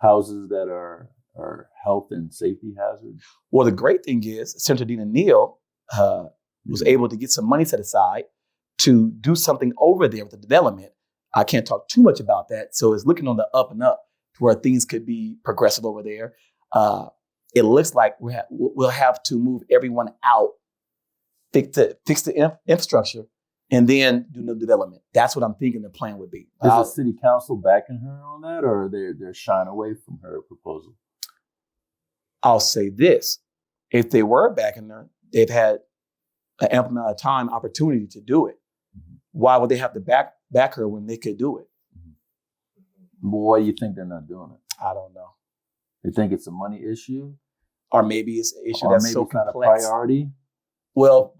houses that are health and safety hazards? Well, the great thing is Senator Dina Neal was able to get some money set aside to do something over there with the development. I can't talk too much about that. So it's looking on the up and up to where things could be progressive over there. It looks like we'll have to move everyone out, fix the infrastructure, and then do new development. That's what I'm thinking the plan would be. Is the city council backing her on that, or they're shying away from her proposal? I'll say this. If they were backing her, they've had an ample amount of time, opportunity to do it. Mm-hmm. Why would they have to back her when they could do it? Mm-hmm. Well, why do you think they're not doing it? I don't know. You think it's a money issue? Or maybe it's an issue that's so complex. Not a priority? Well,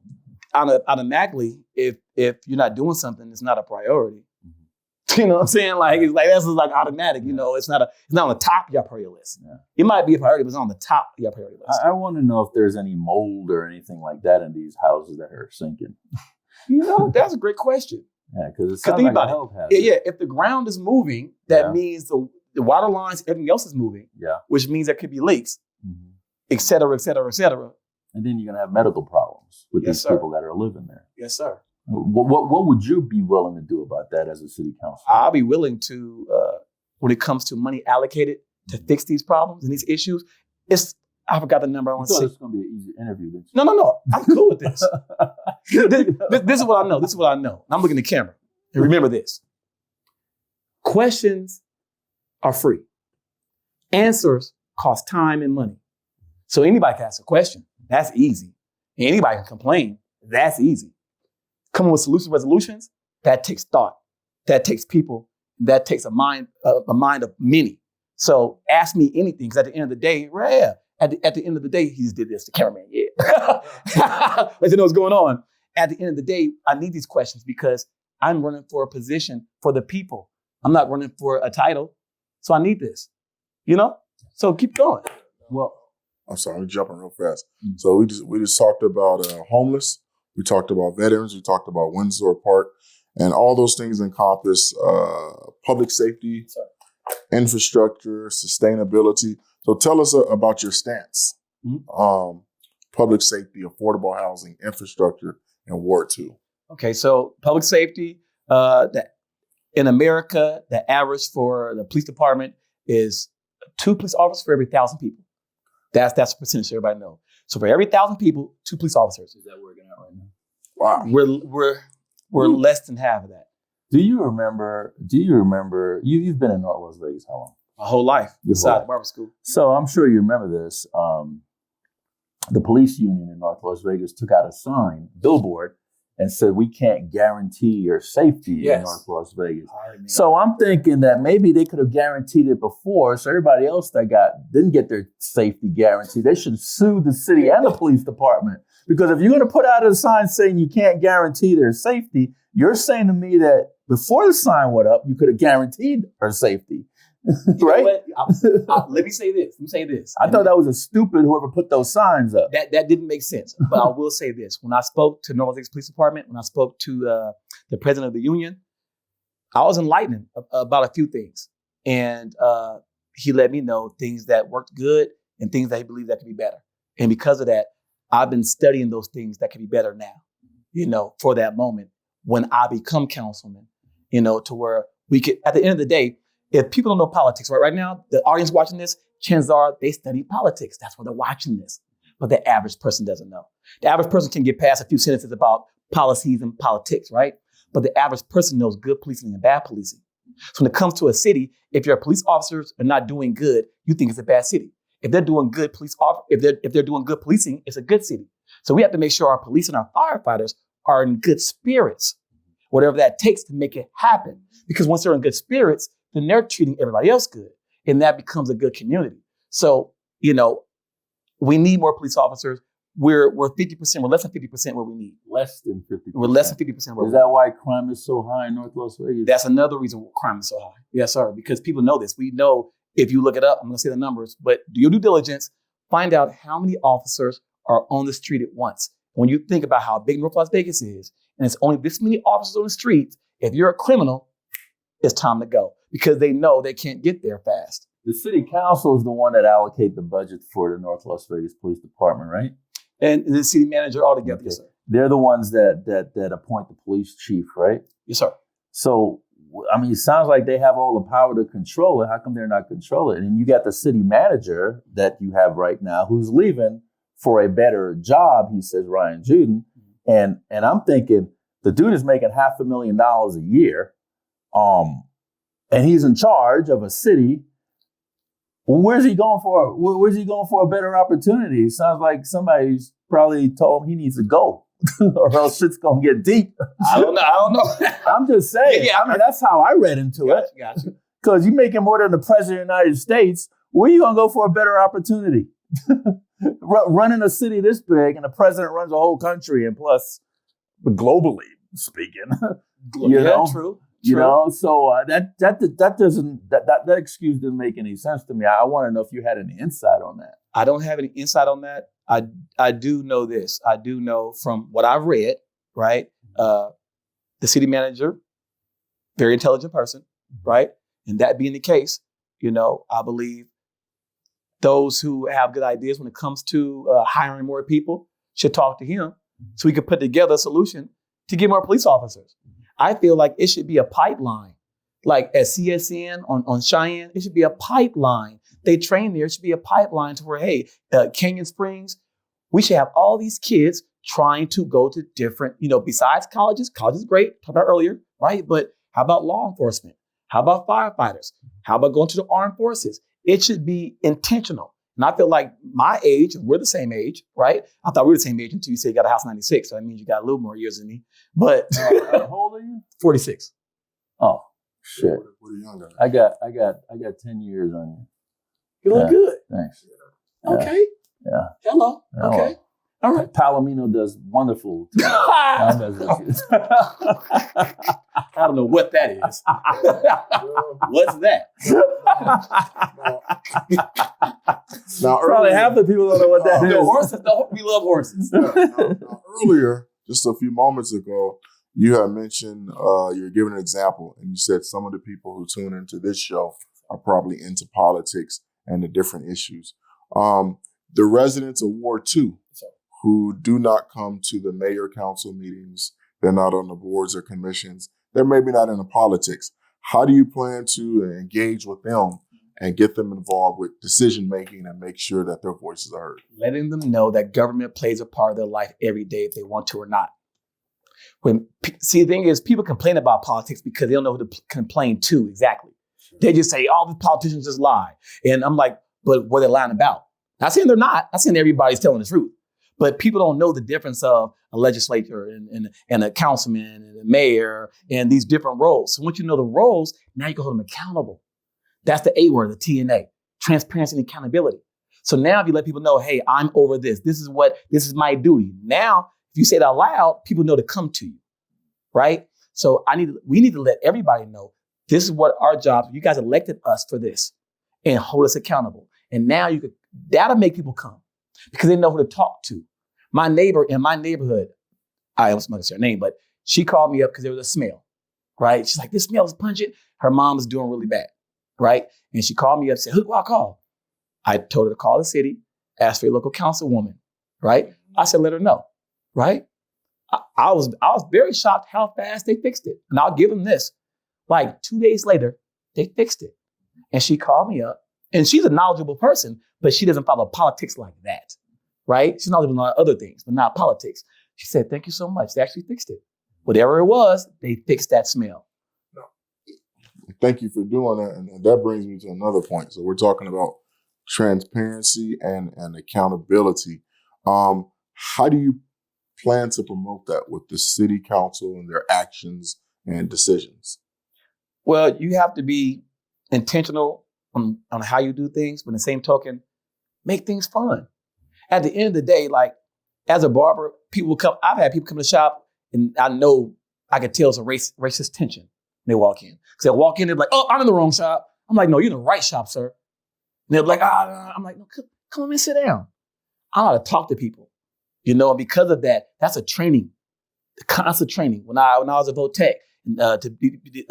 automatically, if you're not doing something, it's not a priority. Mm-hmm. You know what I'm saying? Like, it's like that's just like automatic. You know, it's not on the top of your priority list. Yeah. It might be a priority, but it's on the top of your priority list. I want to know if there's any mold or anything like that in these houses that are sinking. You know, that's a great question. Yeah, because it sounds like a health hazard. Yeah, if the ground is moving, that means the water lines, everything else is moving. Yeah, which means there could be leaks, et cetera, et cetera, et cetera. And then you're gonna have medical problems with these people that are living there. Yes, sir. What would you be willing to do about that as a city councilor? I'll be willing to, when it comes to money allocated to fix these problems and these issues, I forgot the number. I want to say. It's going to be an easy interview. No. I'm cool with this. This is what I know. This is what I know. I'm looking at the camera. And remember this. Questions are free. Answers cost time and money. So anybody can ask a question. That's easy. Anybody can complain. That's easy. Coming with resolutions, that takes thought. That takes people. That takes a mind of many. So ask me anything, because at the end of the day, at the end of the day, he just did this, the cameraman, let you know what's going on. At the end of the day, I need these questions because I'm running for a position for the people. I'm not running for a title, so I need this. So keep going. Well, I'm sorry, I'm jumping real fast. So we just talked about homeless. We talked about veterans. We talked about Windsor Park, and all those things encompass public safety, infrastructure, sustainability. So tell us about your stance. Public safety, affordable housing, infrastructure, and Ward 2. Okay, so public safety, in America, the average for the police department is 2 police officers for every 1,000 people. That's the percentage everybody knows. So for every 1,000 people, 2 police officers. Is that where we're going at right now? Wow. We're less than half of that. Do you remember, you've been in North Las Vegas how long? My whole life, Your barber school. So I'm sure you remember this. The police union in North Las Vegas took out a billboard, and said, we can't guarantee your safety in North Las Vegas. So I'm thinking that maybe they could have guaranteed it before, so everybody else that didn't get their safety guarantee, they should sue the city and the police department. Because if you're going to put out a sign saying you can't guarantee their safety, you're saying to me that before the sign went up, you could have guaranteed her safety. Right? Let me say this. I thought that was a stupid whoever put those signs up. That didn't make sense. But I will say this. When I spoke to North Las Vegas Police Department, when I spoke to the president of the union, I was enlightened about a few things. And he let me know things that worked good and things that he believed that could be better. And because of that, I've been studying those things that could be better now, for that moment when I become councilman, to where we could, at the end of the day, if people don't know politics, right now, the audience watching this, chances are they study politics. That's why they're watching this. But the average person doesn't know. The average person can get past a few sentences about policies and politics, right? But the average person knows good policing and bad policing. So when it comes to a city, if your police officers are not doing good, you think it's a bad city. If they're doing good if they're doing good policing, it's a good city. So we have to make sure our police and our firefighters are in good spirits, whatever that takes to make it happen. Because once they're in good spirits, then they're treating everybody else good. And that becomes a good community. So, we need more police officers. We're 50%, we're less than 50% where we need. Less than 50%. We're less than 50% where we need. Is that why crime is so high in North Las Vegas? That's another reason why crime is so high. Yes, sir. Because people know this. We know if you look it up, I'm going to say the numbers, but do your due diligence, find out how many officers are on the street at once. When you think about how big North Las Vegas is, and it's only this many officers on the street, if you're a criminal, it's time to go because they know they can't get there fast. The city council is the one that allocate the budget for the North Las Vegas Police Department, right? And the city manager altogether, yes, sir. They're the ones that appoint the police chief, right? Yes, sir. So, it sounds like they have all the power to control it. How come they're not controlling it? And you got the city manager that you have right now who's leaving for a better job, he says, Ryan Juden. And I'm thinking the dude is making $500,000 a year. And he's in charge of a city. Where's he going for? Where's he going for a better opportunity? It sounds like somebody's probably told him he needs to go, or else shit's gonna get deep. I don't know. I'm just saying. Yeah, that's how I read into it. Gotcha. Because you're making more than the president of the United States. Where are you gonna go for a better opportunity? Running a city this big, and the president runs a whole country, and plus, globally speaking, True. So that excuse didn't make any sense to me. I want to know if you had any insight on that. I don't have any insight on that. I do know this. I do know from what I've read, right? The city manager, very intelligent person, right? And that being the case, I believe those who have good ideas when it comes to hiring more people should talk to him so we can put together a solution to get more police officers. I feel like it should be a pipeline. Like at CSN on Cheyenne, it should be a pipeline. They train there. It should be a pipeline to where, hey, Canyon Springs, we should have all these kids trying to go to different, besides colleges. College is great, talked about earlier, right? But how about law enforcement? How about firefighters? How about going to the armed forces? It should be intentional. And I feel like my age, we're the same age, right? I thought we were the same age until you said you got a house in 96. So that means you got a little more years than me. But how old are you? 46. Oh, shit. What are you younger? I got 10 years on you. You look good. Thanks. Okay. Yeah. Hello. Yeah. Okay. All right. Palomino does wonderful. I don't know what that is. What's that? Now, Probably half the people don't know what that is. The horses, we love horses. Now, earlier, just a few moments ago, you had mentioned, you're giving an example, and you said some of the people who tune into this show are probably into politics and the different issues. The residents of Ward 2 who do not come to the mayor council meetings, they're not on the boards or commissions, they're maybe not into politics. How do you plan to engage with them and get them involved with decision making and make sure that their voices are heard? Letting them know that government plays a part of their life every day if they want to or not. See, the thing is, people complain about politics because they don't know who to complain to exactly. They just say, all the politicians just lie. And I'm like, but what are they lying about? Not saying they're not. Not saying everybody's telling the truth. But people don't know the difference of a legislator and a councilman and a mayor and these different roles. So once you know the roles, now you can hold them accountable. That's the A word, the TNA, transparency and accountability. So now if you let people know, hey, I'm over this. This is my duty. Now, if you say it out loud, people know to come to you, right? So we need to let everybody know this is what our job. You guys elected us for this, and hold us accountable. And now that'll make people come because they know who to talk to. My neighbor in my neighborhood, I almost not say her name, but she called me up because there was a smell, right? She's like, this smell is pungent. Her mom is doing really bad, right? And she called me up and said, who do I call? I told her to call the city, ask for a local councilwoman, right? I said, let her know, right? I was very shocked how fast they fixed it. And I'll give them this. Like 2 days later, they fixed it. And she called me up. And she's a knowledgeable person, but she doesn't follow politics like that, right? She's knowledgeable on other things, but not politics. She said, thank you so much. They actually fixed it. Whatever it was, they fixed that smell. Thank you for doing that. And that brings me to another point. So we're talking about transparency and accountability. How do you plan to promote that with the city council and their actions and decisions? Well, you have to be intentional on how you do things, but in the same token, make things fun. At the end of the day, like as a barber, people come. I've had people come to the shop, and I know I can tell it's a racist tension when they walk in. Because they walk in, they're like, "Oh, I'm in the wrong shop." I'm like, "No, you're in the right shop, sir." And they're like, I'm like, "No, come on and sit down." I know how to talk to people, and because of that, that's a training, the constant training. When I was at Votech to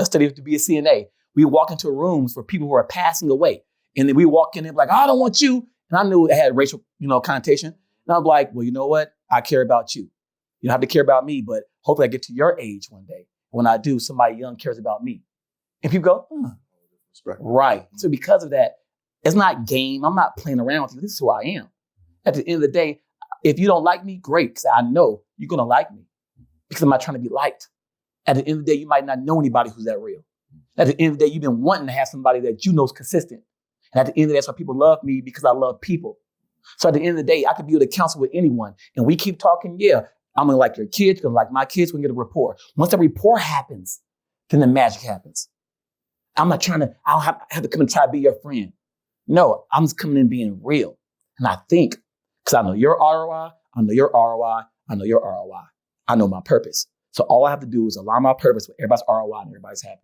study to be a CNA. We walk into rooms for people who are passing away. And then we walk in and like, I don't want you. And I knew it had racial, connotation. And I'm like, well, you know what? I care about you. You don't have to care about me, but hopefully I get to your age one day. When I do, somebody young cares about me. And people go, right. So because of that, it's not game. I'm not playing around with you. This is who I am. At the end of the day, if you don't like me, great. Because I know you're going to like me because I'm not trying to be liked. At the end of the day, you might not know anybody who's that real. At the end of the day, you've been wanting to have somebody that you know is consistent. And at the end of the day, that's why people love me, because I love people. So at the end of the day, I could be able to counsel with anyone. And we keep talking, I'm going to like your kids, you're going to like my kids, we can get a rapport. Once the rapport happens, then the magic happens. I'm not trying to, I don't have to come and try to be your friend. No, I'm just coming in being real. And I think, because I know your ROI, I know your ROI, I know your ROI. I know my purpose. So all I have to do is align my purpose with everybody's ROI and everybody's happy.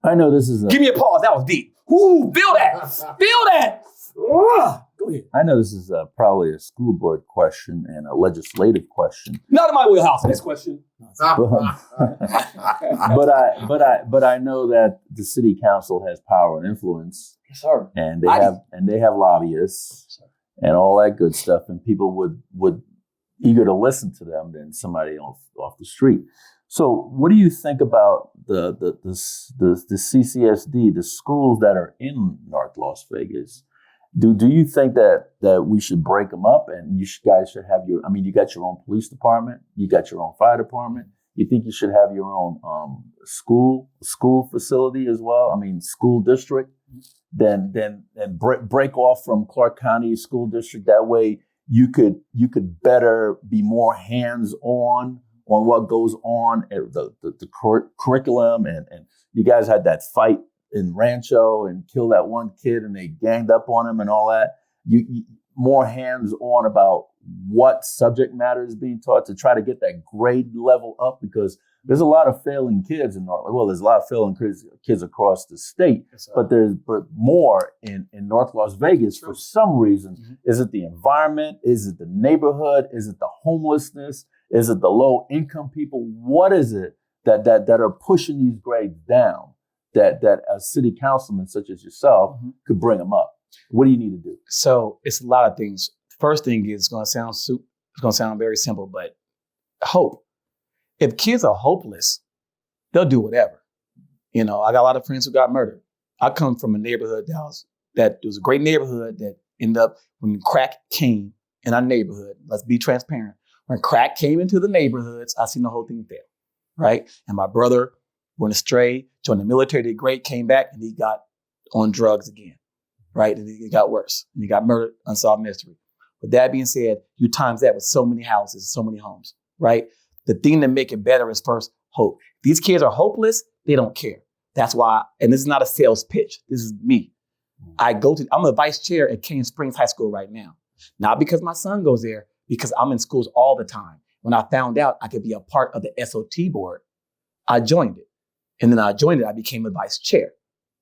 I know this is Give me a pause. That was deep. Ooh, feel that. Feel that. Go ahead. I know this is probably a school board question and a legislative question. Not in my wheelhouse. Next question. But I know that the city council has power and influence. Yes, sir. And they have lobbyists and all that good stuff, and people would eager to listen to them than somebody off the street. So what do you think about the CCSD, the schools that are in North Las Vegas? Do you think that we should break them up and guys should have you got your own police department, you got your own fire department. You think you should have your own school facility as well? School district. Then break off from Clark County School District. That way you could better be more hands-on what goes on, the curriculum, and you guys had that fight in Rancho and killed that one kid and they ganged up on him and all that. You more hands-on about what subject matter is being taught to try to get that grade level up? Because there's a lot of failing kids in North. Well, there's a lot of failing kids across the state, but there's more in North Las Vegas for some reason. Mm-hmm. Is it the environment? Is it the neighborhood? Is it the homelessness? Is it the low income people? What is it that are pushing these grades down? That a city councilman such as yourself mm-hmm. could bring them up. What do you need to do? So it's a lot of things. First thing is it's going to sound very simple, but hope. If kids are hopeless, they'll do whatever. I got a lot of friends who got murdered. I come from a neighborhood that was a great neighborhood that ended up when crack came in our neighborhood. Let's be transparent. When crack came into the neighborhoods, I seen the whole thing fail, right? And my brother went astray, joined the military, did great, came back, and he got on drugs again, right? And it got worse. And he got murdered, unsolved mystery. With that being said, you times that with so many houses, so many homes, right? The thing to make it better is first hope. These kids are hopeless. They don't care. That's why, and this is not a sales pitch. This is me. I'm the vice chair at Cane Springs High School right now. Not because my son goes there, because I'm in schools all the time. When I found out I could be a part of the SOT board, I joined it. And then I became a vice chair,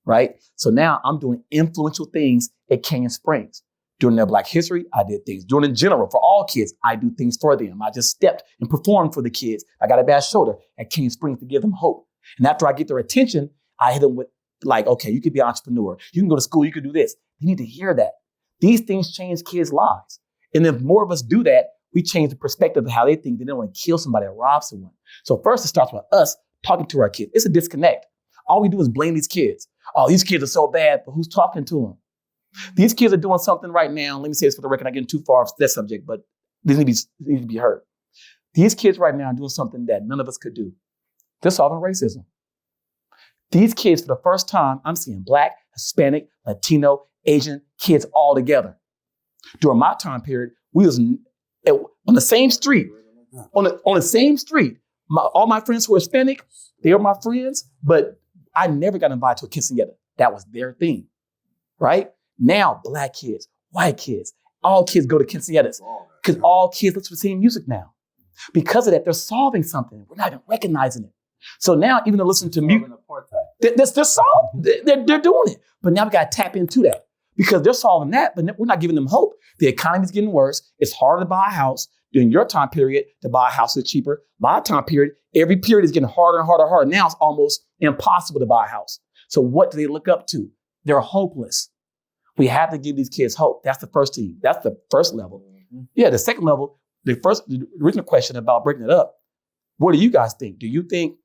right? So now I'm doing influential things at Cane Springs. During their Black History, I did things. During in general, for all kids, I do things for them. I just stepped and performed for the kids. I got a bad shoulder at Cane Springs to give them hope. And after I get their attention, I hit them with okay, you could be an entrepreneur. You can go to school. You could do this. You need to hear that. These things change kids' lives. And if more of us do that, we change the perspective of how they think. They don't want to kill somebody or rob someone. So first, it starts with us talking to our kids. It's a disconnect. All we do is blame these kids. Oh, these kids are so bad, but who's talking to them? These kids are doing something right now. Let me say this for the record. I'm not getting too far off that subject, but these need to be heard. These kids right now are doing something that none of us could do. They're solving racism. These kids, for the first time, I'm seeing Black, Hispanic, Latino, Asian kids all together. During my time period, we was on the same street. On the same street. All my friends who were Hispanic, they were my friends, but I never got invited to a quinceañera. That was their thing, right? Now, Black kids, white kids, all kids go to quinceañeras because all kids listen to the same music now. Because of that, they're solving something. We're not even recognizing it. So now, even to listen to music, they're doing it. But now we got to tap into that because they're solving that, but we're not giving them hope. The economy's getting worse. It's harder to buy a house. During your time period, to buy a house is cheaper. My time period, every period is getting harder and harder and harder. Now it's almost impossible to buy a house. So what do they look up to? They're hopeless. We have to give these kids hope. That's the first thing. That's the first level. Mm-hmm. Yeah, the second level, the original question about breaking it up. What do you guys think? Do you think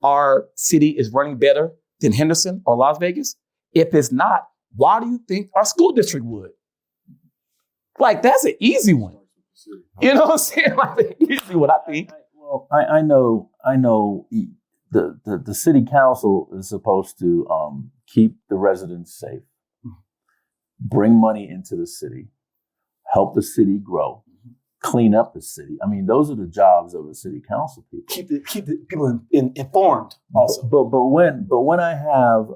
our city is running better than Henderson or Las Vegas? If it's not, why do you think our school district would? That's an easy one. You know what I'm saying? The easy one, I think. I know the city council is supposed to keep the residents safe, bring money into the city, help the city grow, clean up the city. I mean, those are the jobs of the city council people. Keep the people informed also. But when I have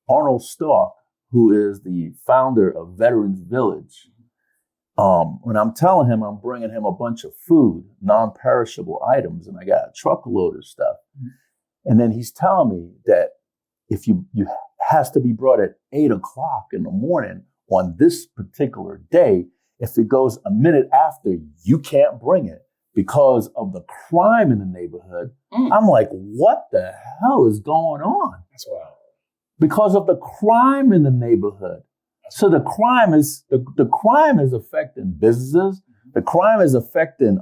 Arnold Stark, who is the founder of Veterans Village, when I'm telling him I'm bringing him a bunch of food, non-perishable items, and I got a truckload of stuff, and then he's telling me that if you has to be brought at 8:00 in the morning on this particular day. If it goes a minute after, you can't bring it because of the crime in the neighborhood. I'm like, what the hell is going on? That's wild. Because of the crime in the neighborhood. So the crime is affecting businesses. The crime is affecting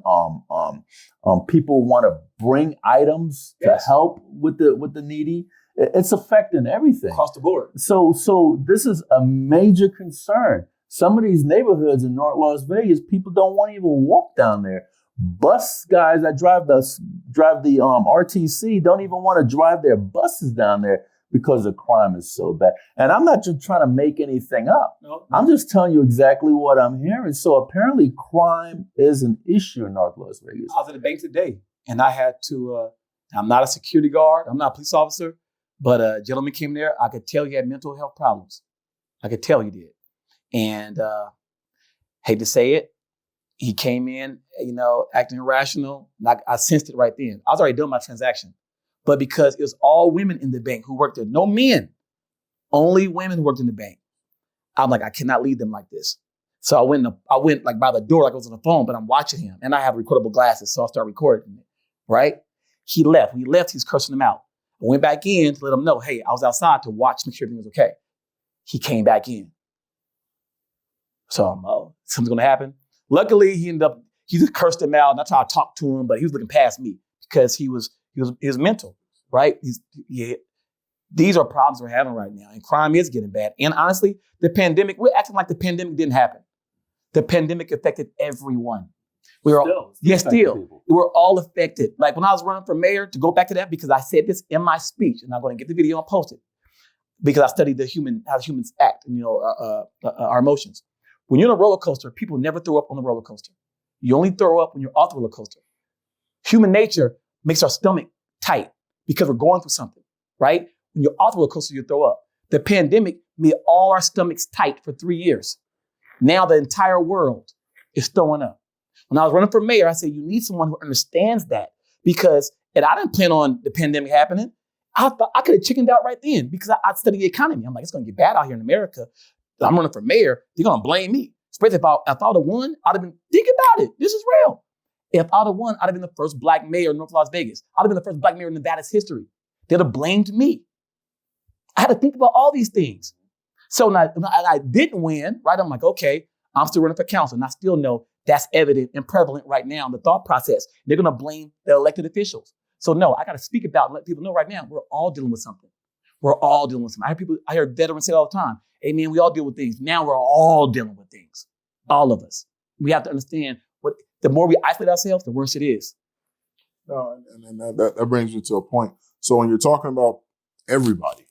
people want to bring items to help with the needy. It's affecting everything across the board. So this is a major concern. Some of these neighborhoods in North Las Vegas, people don't want to even walk down there. Bus guys that drive the RTC don't even want to drive their buses down there because the crime is so bad. And I'm not just trying to make anything up. No. I'm just telling you exactly what I'm hearing. So apparently crime is an issue in North Las Vegas. I was at the bank today and I had to, I'm not a security guard. I'm not a police officer, but a gentleman came there. I could tell he had mental health problems. I could tell he did. And hate to say it, He came in, acting irrational. And I sensed it right then. I was already doing my transaction. But because it was all women in the bank who worked there, no men, only women who worked in the bank. I'm like, I cannot leave them like this. So I went like by the door, like I was on the phone, but I'm watching him. And I have recordable glasses, so I'll start recording it, right? He left. When he left, he's cursing them out. I went back in to let him know, hey, I was outside to watch, make sure everything was okay. He came back in. So I'm, something's going to happen. Luckily, he just cursed him out, and I tried to talk to him, but he was looking past me because he was mental, right? These are problems we're having right now, and crime is getting bad. And honestly, the pandemic, we're acting like the pandemic didn't happen. The pandemic affected everyone. We're all affected. Like when I was running for mayor, to go back to that, because I said this in my speech, and I'm going to get the video and post it, because I studied how humans act, and our emotions. When you're on a roller coaster, people never throw up on the roller coaster. You only throw up when you're off the roller coaster. Human nature makes our stomach tight because we're going through something, right? When you're off the roller coaster, you throw up. The pandemic made all our stomachs tight for 3 years. Now the entire world is throwing up. When I was running for mayor, I said, you need someone who understands that, and I didn't plan on the pandemic happening. I thought I could have chickened out right then because I studied the economy. I'm like, it's going to get bad out here in America. I'm running for mayor. They're going to blame me. Especially if I would have won, I'd have been, think about it. This is real. If I'd have won, I'd have been the first black mayor in North Las Vegas. I'd have been the first black mayor in Nevada's history. They'd have blamed me. I had to think about all these things. So when I didn't win, right? I'm like, okay, I'm still running for council. And I still know that's evident and prevalent right now in the thought process. They're going to blame the elected officials. So no, I got to speak about and let people know right now, we're all dealing with something. We're all dealing with something. I hear veterans say all the time, hey man, we all deal with things. Now we're all dealing with things. All of us. We have to understand the more we isolate ourselves, the worse it is. No, and that brings me to a point. So when you're talking about everybody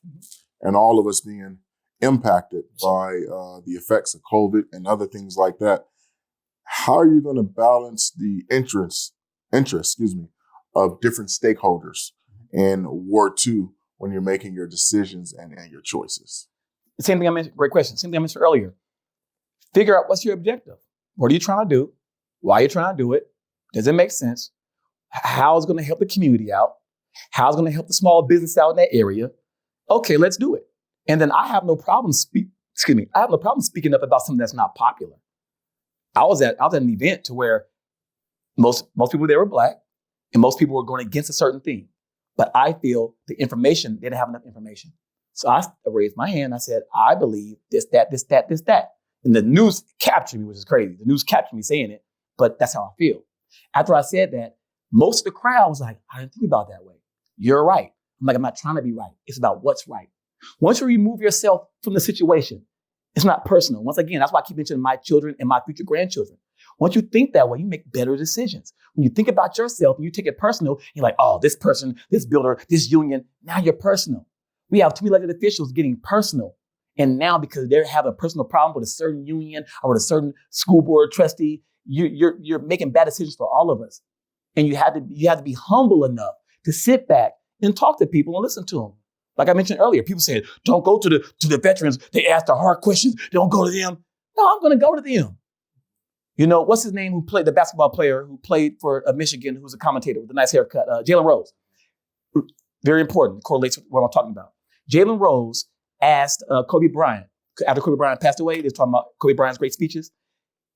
and all of us being impacted by the effects of COVID and other things like that, how are you going to balance the interest, of different stakeholders in Ward 2 when you're making your decisions and your choices? The same thing I mentioned, great question. Same thing I mentioned earlier. Figure out what's your objective. What are you trying to do? Why are you trying to do it? Does it make sense? How is it going to help the community out? How is it going to help the small business out in that area? Okay, let's do it. And then I have no problem speaking up about something that's not popular. I was at an event to where most people there were black, and most people were going against a certain thing. But I feel they didn't have enough information. So I raised my hand. I said, I believe this, that. And the news captured me, which is crazy. The news captured me saying it, but that's how I feel. After I said that, most of the crowd was like, I didn't think about it that way. You're right. I'm like, I'm not trying to be right. It's about what's right. Once you remove yourself from the situation, it's not personal. Once again, that's why I keep mentioning my children and my future grandchildren. Once you think that way, you make better decisions. When you think about yourself and you take it personal, you're like, oh, this person, this builder, this union, now you're personal. We have too many elected officials getting personal. And now because they have a personal problem with a certain union or with a certain school board trustee, you're making bad decisions for all of us. And you have to be humble enough to sit back and talk to people and listen to them. Like I mentioned earlier, people said, don't go to the veterans. They ask the hard questions. Don't go to them. No, I'm going to go to them. You know, what's his name the basketball player who played for Michigan, who's a commentator with a nice haircut, Jalen Rose. Very important, correlates with what I'm talking about. Jalen Rose asked Kobe Bryant, after Kobe Bryant passed away, they were talking about Kobe Bryant's great speeches.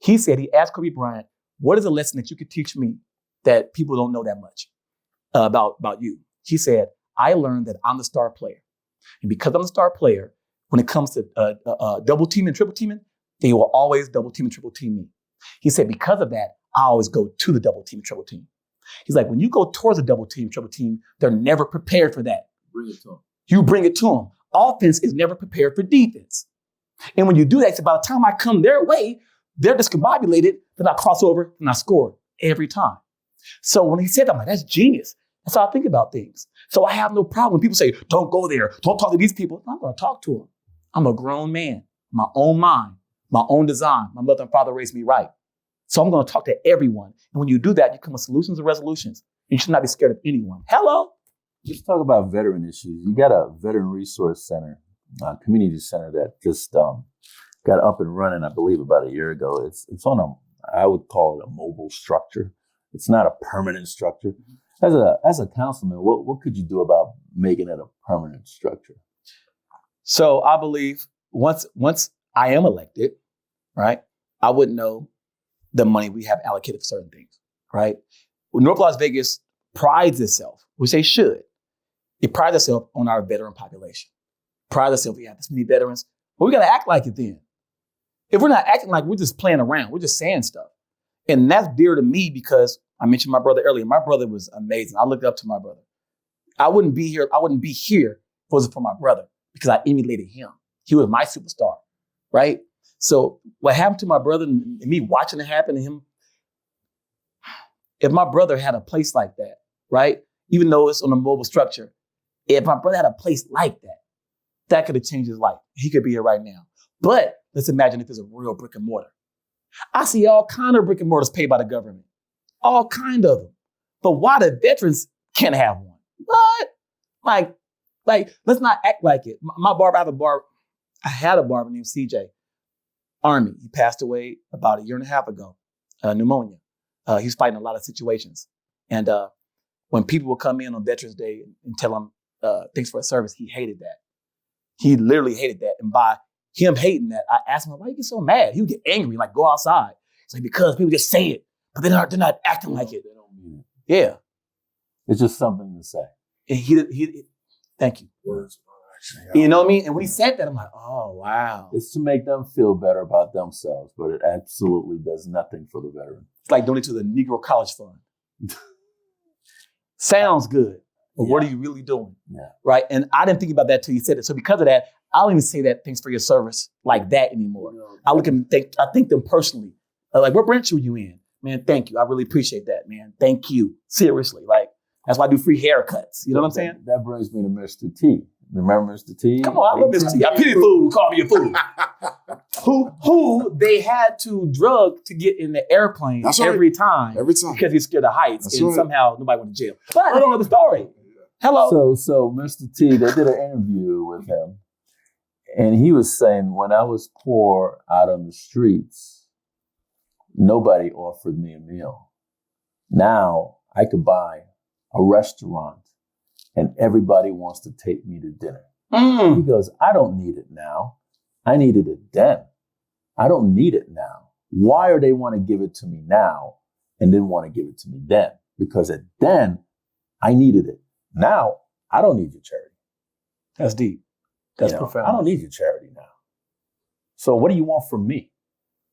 He asked Kobe Bryant, what is a lesson that you could teach me that people don't know that much about you? He said, I learned that I'm the star player. And because I'm the star player, when it comes to double teaming and triple teaming, they will always double team and triple team me. He said, because of that, I always go to the double team and triple team. He's like, when you go towards a double team, triple team, they're never prepared for that. Bring it to them. You bring it to them. Offense is never prepared for defense. And when you do that, so by the time I come their way, they're discombobulated, then I cross over and I score every time. So when he said that, I'm like, that's genius. That's how I think about things. So I have no problem when people say, don't go there, don't talk to these people. I'm going to talk to them. I'm a grown man, my own mind, my own design. My mother and father raised me right. So I'm going to talk to everyone. And when you do that, you come with solutions and resolutions. You should not be scared of anyone. Hello. Let's talk about veteran issues. You got a veteran resource center, community center that just got up and running, I believe, about a year ago. It's on I would call it a mobile structure. It's not a permanent structure. As a councilman, what could you do about making it a permanent structure? So I believe once I am elected, right, I would know the money we have allocated for certain things, right? Well, North Las Vegas prides itself, which they should. It prides itself on our veteran population. Prides itself, we have this many veterans, but we got to act like it then. If we're not acting like we're just playing around, we're just saying stuff. And that's dear to me because I mentioned my brother earlier. My brother was amazing. I looked up to my brother. I wouldn't be here if it wasn't for my brother because I emulated him. He was my superstar, right? So what happened to my brother and me watching it happen to him, if my brother had a place like that, right? Even though it's on a mobile structure, if my brother had a place like that, that could have changed his life. He could be here right now. But let's imagine if it's a real brick and mortar. I see all kind of brick and mortars paid by the government. All kind of them. But why the veterans can't have one? What? Like, let's not act like it. My barber, I had a barber named CJ Army. He passed away about 1.5 years ago, pneumonia. He was fighting a lot of situations. And when people would come in on Veterans Day and tell him thanks for his service, he hated that. He literally hated that. And by him hating that, I asked him, why you get so mad? He would get angry, like go outside. It's like, because people just say it, but they're not acting like it. They don't mean it. Yeah. It's just something to say. And he thank you. Words. You know what I mean? And when he said that, I'm like, oh, wow. It's to make them feel better about themselves, but it absolutely does nothing for the veteran. It's like donating to the Negro College Fund. Sounds good, but what are you really doing? Yeah. Right? And I didn't think about that till you said it. So because of that, I don't even say that thanks for your service like that anymore. I look and I thank them personally. Like, what branch were you in? Man, thank you. I really appreciate that, man. Thank you. Seriously. Like, that's why I do free haircuts. You know what I'm saying? That brings me to Mr. T. Remember Mr. T? Come on, I love Mr. T. I pity the fool who called me a fool. who they had to drug to get in the airplane every time. Every time. Because he's scared of heights. That's and right. somehow nobody went to jail. But I don't know the story. Hello. So Mr. T, they did an interview with him, and he was saying, when I was poor out on the streets, nobody offered me a meal. Now I could buy a restaurant and everybody wants to take me to dinner. He goes, I don't need it now. I needed it then. I don't need it now. Why are they want to give it to me now and didn't want to give it to me then? Because at then I needed it. Now I don't need your charity. That's deep. That's profound. I don't need your charity now. So what do you want from me?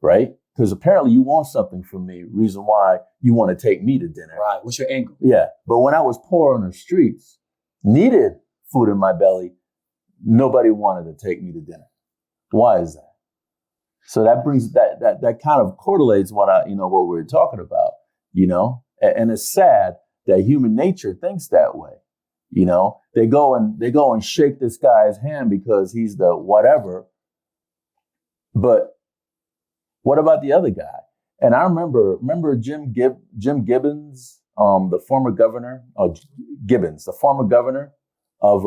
Right? Because apparently you want something from me, reason why you want to take me to dinner. Right. What's your angle? Yeah. But when I was poor on the streets, needed food in my belly, nobody wanted to take me to dinner. Why is that? So that brings that kind of correlates what what we're talking about, and it's sad that human nature thinks that way. They go and shake this guy's hand because he's the whatever. But what about the other guy? And I remember Jim Gibbons, the former governor, Gibbons, the former governor of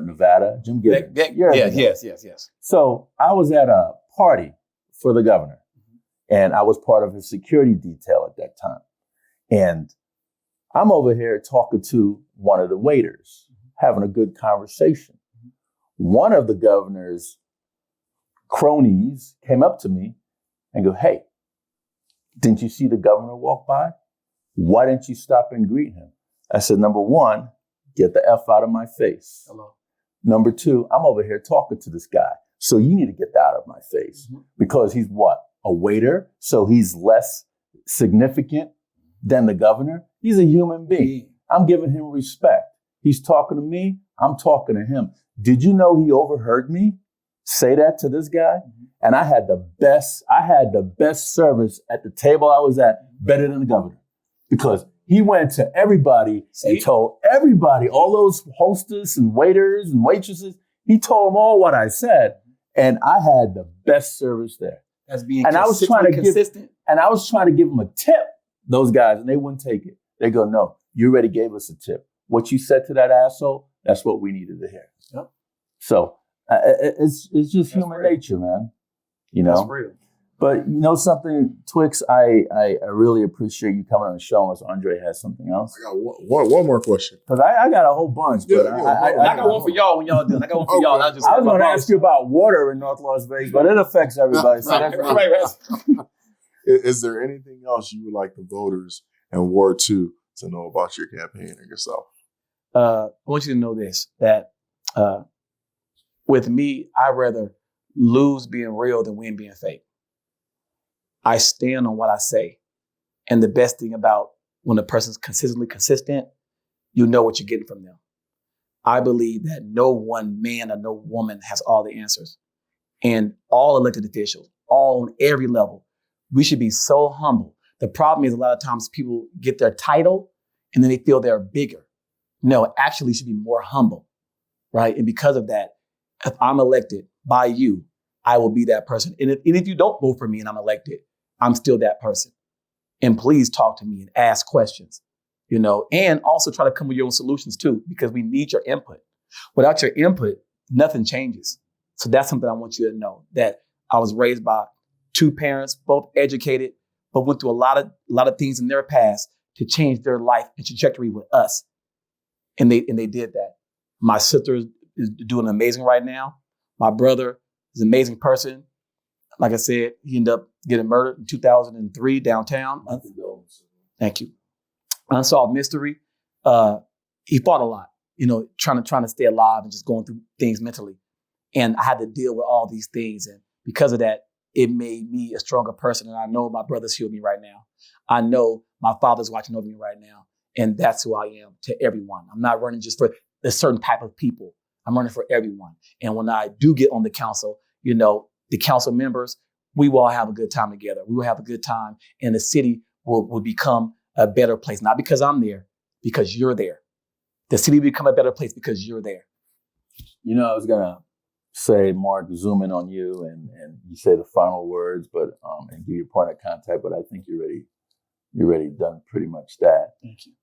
Nevada, Jim Gibbons. Yes. So I was at a party for the governor, and I was part of his security detail at that time. And I'm over here talking to one of the waiters, having a good conversation. One of the governor's cronies came up to me and go, hey, didn't you see the governor walk by? Why didn't you stop and greet him? I said, number one, get the F out of my face. Hello. Number two, I'm over here talking to this guy. So you need to get that out of my face because he's what? A waiter. So he's less significant than the governor. He's a human being. I'm giving him respect. He's talking to me. I'm talking to him. Did you know he overheard me say that to this guy? And I had the best service at the table I was at, better than the governor, because he went to everybody and told everybody, all those hostess and waiters and waitresses, he told them all what I said. And I had the best service there. That's being and I was trying to consistent. I was trying to give them a tip, those guys, and they wouldn't take it. They go, no, you already gave us a tip. What you said to that asshole, that's what we needed to hear. Yep. So it's just human nature, man. That's real. But you know something, Twix, I really appreciate you coming on the show unless Andre has something else. I got one more question. Because I got a whole bunch. But I got one for y'all when y'all done. I got one for y'all. I was going to ask you about water in North Las Vegas, but it affects everybody. So that's right. Is there anything else you would like the voters in Ward 2 to know about your campaign and yourself? I want you to know this, that with me, I'd rather lose being real than win being fake. I stand on what I say. And the best thing about when a person's consistently consistent, you know what you're getting from them. I believe that no one man or no woman has all the answers. And all elected officials, all on every level, we should be so humble. The problem is a lot of times people get their title and then they feel they're bigger. No, actually you should be more humble, right? And because of that, if I'm elected by you, I will be that person. And if you don't vote for me and I'm elected, I'm still that person. And please talk to me and ask questions, and also try to come with your own solutions too, because we need your input. Without your input, nothing changes. So that's something I want you to know, that I was raised by two parents, both educated, but went through a lot of things in their past to change their life and trajectory with us. And they did that. My sister is doing amazing right now. My brother is an amazing person. Like I said, he ended up getting murdered in 2003 downtown. Thank you. Unsolved mystery. He fought a lot, trying to stay alive and just going through things mentally. And I had to deal with all these things. And because of that, it made me a stronger person. And I know my brother's healed me right now. I know my father's watching over me right now. And that's who I am to everyone. I'm not running just for a certain type of people. I'm running for everyone. And when I do get on the council, the council members, we will all have a good time together. We will have a good time, and the city will become a better place. Not because I'm there, because you're there. The city will become a better place because you're there. I was going to say, Mark, zoom in on you and you say the final words, but and give your point of contact, but I think you're already done pretty much that. Thank you.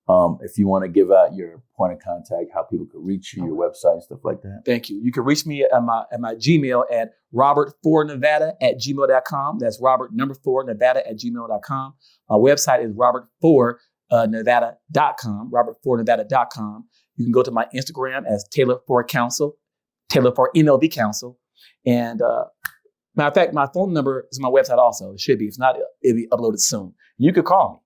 If you want to give out your point of contact, how people could reach you, your website, stuff like that. Thank you. You can reach me at my Gmail at robert4nevada@gmail.com. That's robert4nevada@gmail.com. My website is robert4nevada.com, robert4nevada.com. You can go to my Instagram as Taylor for Council, Taylor for MLV Council. And matter of fact, my phone number is on my website also. It should be. If not, it'll be uploaded soon. You could call me.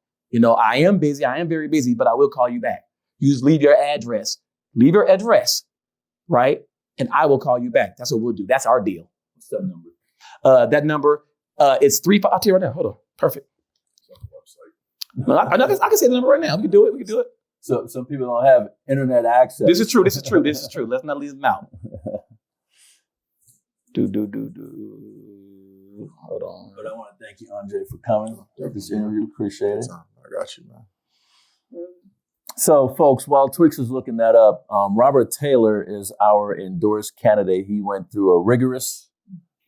I am busy. I am very busy, but I will call you back. You just leave your address. Leave your address, right? And I will call you back. That's what we'll do. That's our deal. What's that number? That number is 35. I'll tell you right now. Hold on. Perfect. No, I can say the number right now. We can do it. So some people don't have internet access. This is true. Let's not leave them out. Hold on. But I want to thank you, Andre, for coming to this interview. Appreciate it. I got you, man. So, folks, while Twix is looking that up, Robert Taylor is our endorsed candidate. He went through a rigorous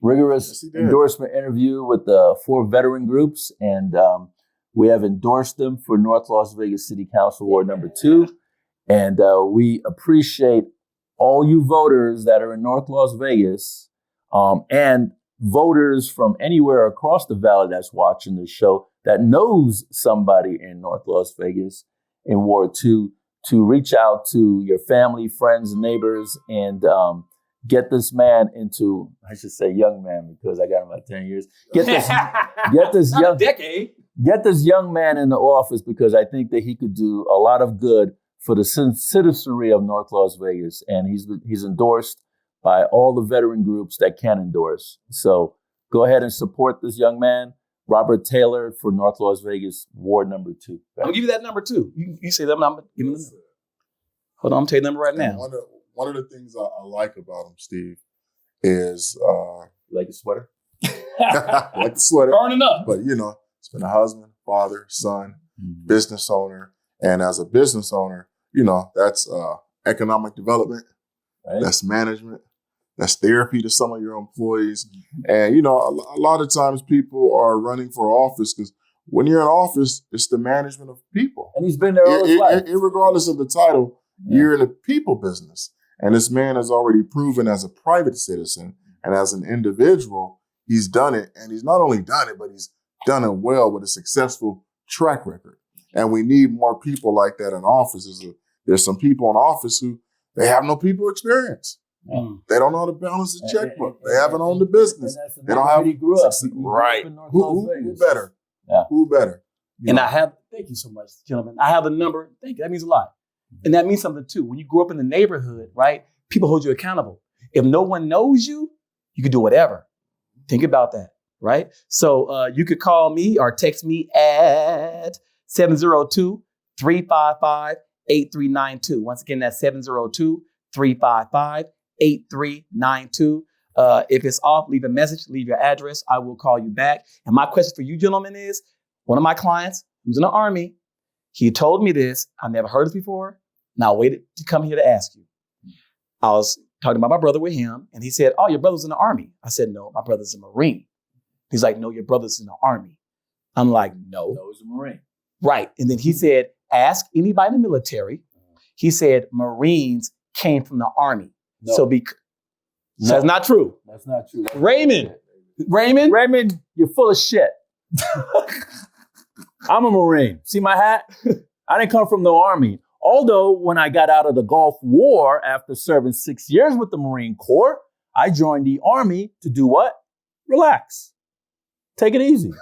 endorsement interview with the 4 veteran groups, and we have endorsed them for North Las Vegas City Council Ward number 2. And we appreciate all you voters that are in North Las Vegas and voters from anywhere across the valley that's watching this show that knows somebody in North Las Vegas in Ward 2 to reach out to your family, friends, neighbors, and get this man into, I should say young man because I got him about 10 years. Get this young man in the office because I think that he could do a lot of good for the citizenry of North Las Vegas. And he's endorsed by all the veteran groups that can endorse. So go ahead and support this young man, Robert Taylor, for North Las Vegas Ward number 2. I'm going to give you that number too. You say that number. Give me the number. Hold on, I'm telling you the number right now. One of the things I like about him, Steve, is like a sweater. Like the sweater. Burning up. But he's been a husband, father, son, business owner. And as a business owner, that's economic development. Right. That's management. That's therapy to some of your employees. And, a lot of times people are running for office because when you're in office, it's the management of people. And he's been there all his life. Regardless of the title, you're in the people business. And this man has already proven as a private citizen and as an individual, he's done it, and he's not only done it, but he's done it well with a successful track record. And we need more people like that in offices. There's some people in office who they have no people experience. They don't know how to balance the checkbook. They haven't owned the business. They don't have. He grew up. Right. Who better? Yeah. Who better? And I have, thank you so much, gentlemen. I have the number. Thank you. That means a lot. And that means something too. When you grow up in the neighborhood, right? People hold you accountable. If no one knows you, you can do whatever. Think about that, right? So you could call me or text me at 702-355-8392. Once again, that's 702-355-8392. If it's off, leave a message, leave your address. I will call you back. And my question for you, gentlemen, is one of my clients who's in the Army, he told me this. I never heard it before. And I waited to come here to ask you. I was talking about my brother with him, and he said, "Oh, your brother's in the Army." I said, "No, my brother's a Marine." He's like, "No, your brother's in the Army." I'm like, "No." No, he's a Marine. Right. And then he said, "Ask anybody in the military." He said, "Marines came from the Army." No. So that's not true. That's not true. Raymond, you're full of shit. I'm a Marine. See my hat? I didn't come from the Army. Although when I got out of the Gulf War after serving 6 years with the Marine Corps, I joined the Army to do what? Relax. Take it easy. To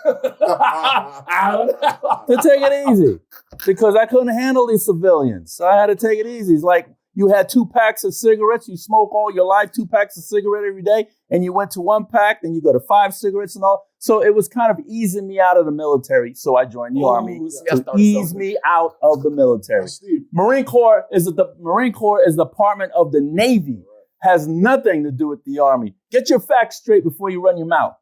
take it easy. Because I couldn't handle these civilians. So I had to take it easy. It's like you had 2 packs of cigarettes. You smoke all your life, 2 packs of cigarette every day. And you went to 1 pack, then you go to 5 cigarettes and all. So it was kind of easing me out of the military. So I joined the Army to ease me out of the military. Marine Corps is the Department of the Navy. Has nothing to do with the Army. Get your facts straight before you run your mouth.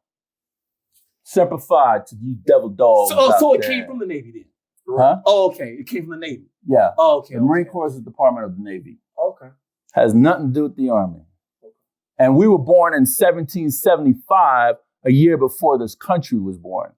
Semper Fi to you devil dogs. So it came from the Navy then? Huh? Oh, okay. It came from the Navy. Yeah. Oh, okay. The Marine Corps is the Department of the Navy. Okay. Has nothing to do with the Army. And we were born in 1775, a year before this country was born.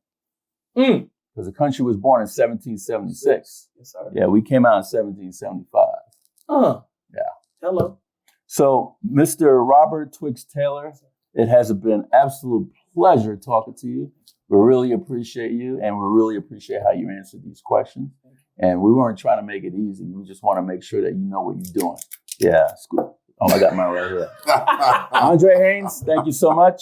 Because the country was born in 1776. Yes, sir. Yeah, we came out in 1775. Yeah. Hello. So, Mr. Robert Twiggs Taylor, it has been an absolute pleasure talking to you. We really appreciate you, and we really appreciate how you answered these questions. And we weren't trying to make it easy. We just want to make sure that you know what you're doing. Yeah, it's good. Oh, I got mine right here. Andre Haynes, thank you so much.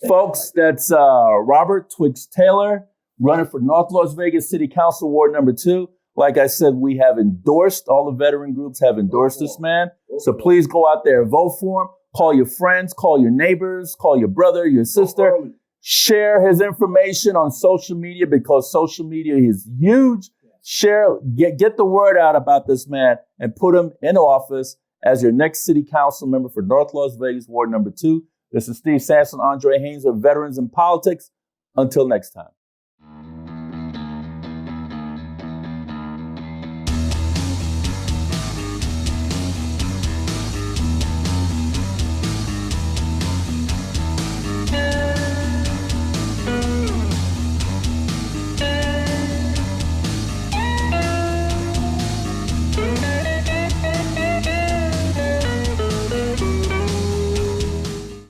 Folks, that's Robert Twiggs Taylor, running for North Las Vegas City Council Ward number 2. Like I said, we have endorsed, all the veteran groups have endorsed this man. So please go out there and vote for him. Call your friends, call your neighbors, call your brother, your sister. Share his information on social media because social media is huge. Share, get the word out about this man and put him in office as your next city council member for North Las Vegas Ward number 2. This is Steve Sampson, Andre Haynes of Veterans in Politics. Until next time.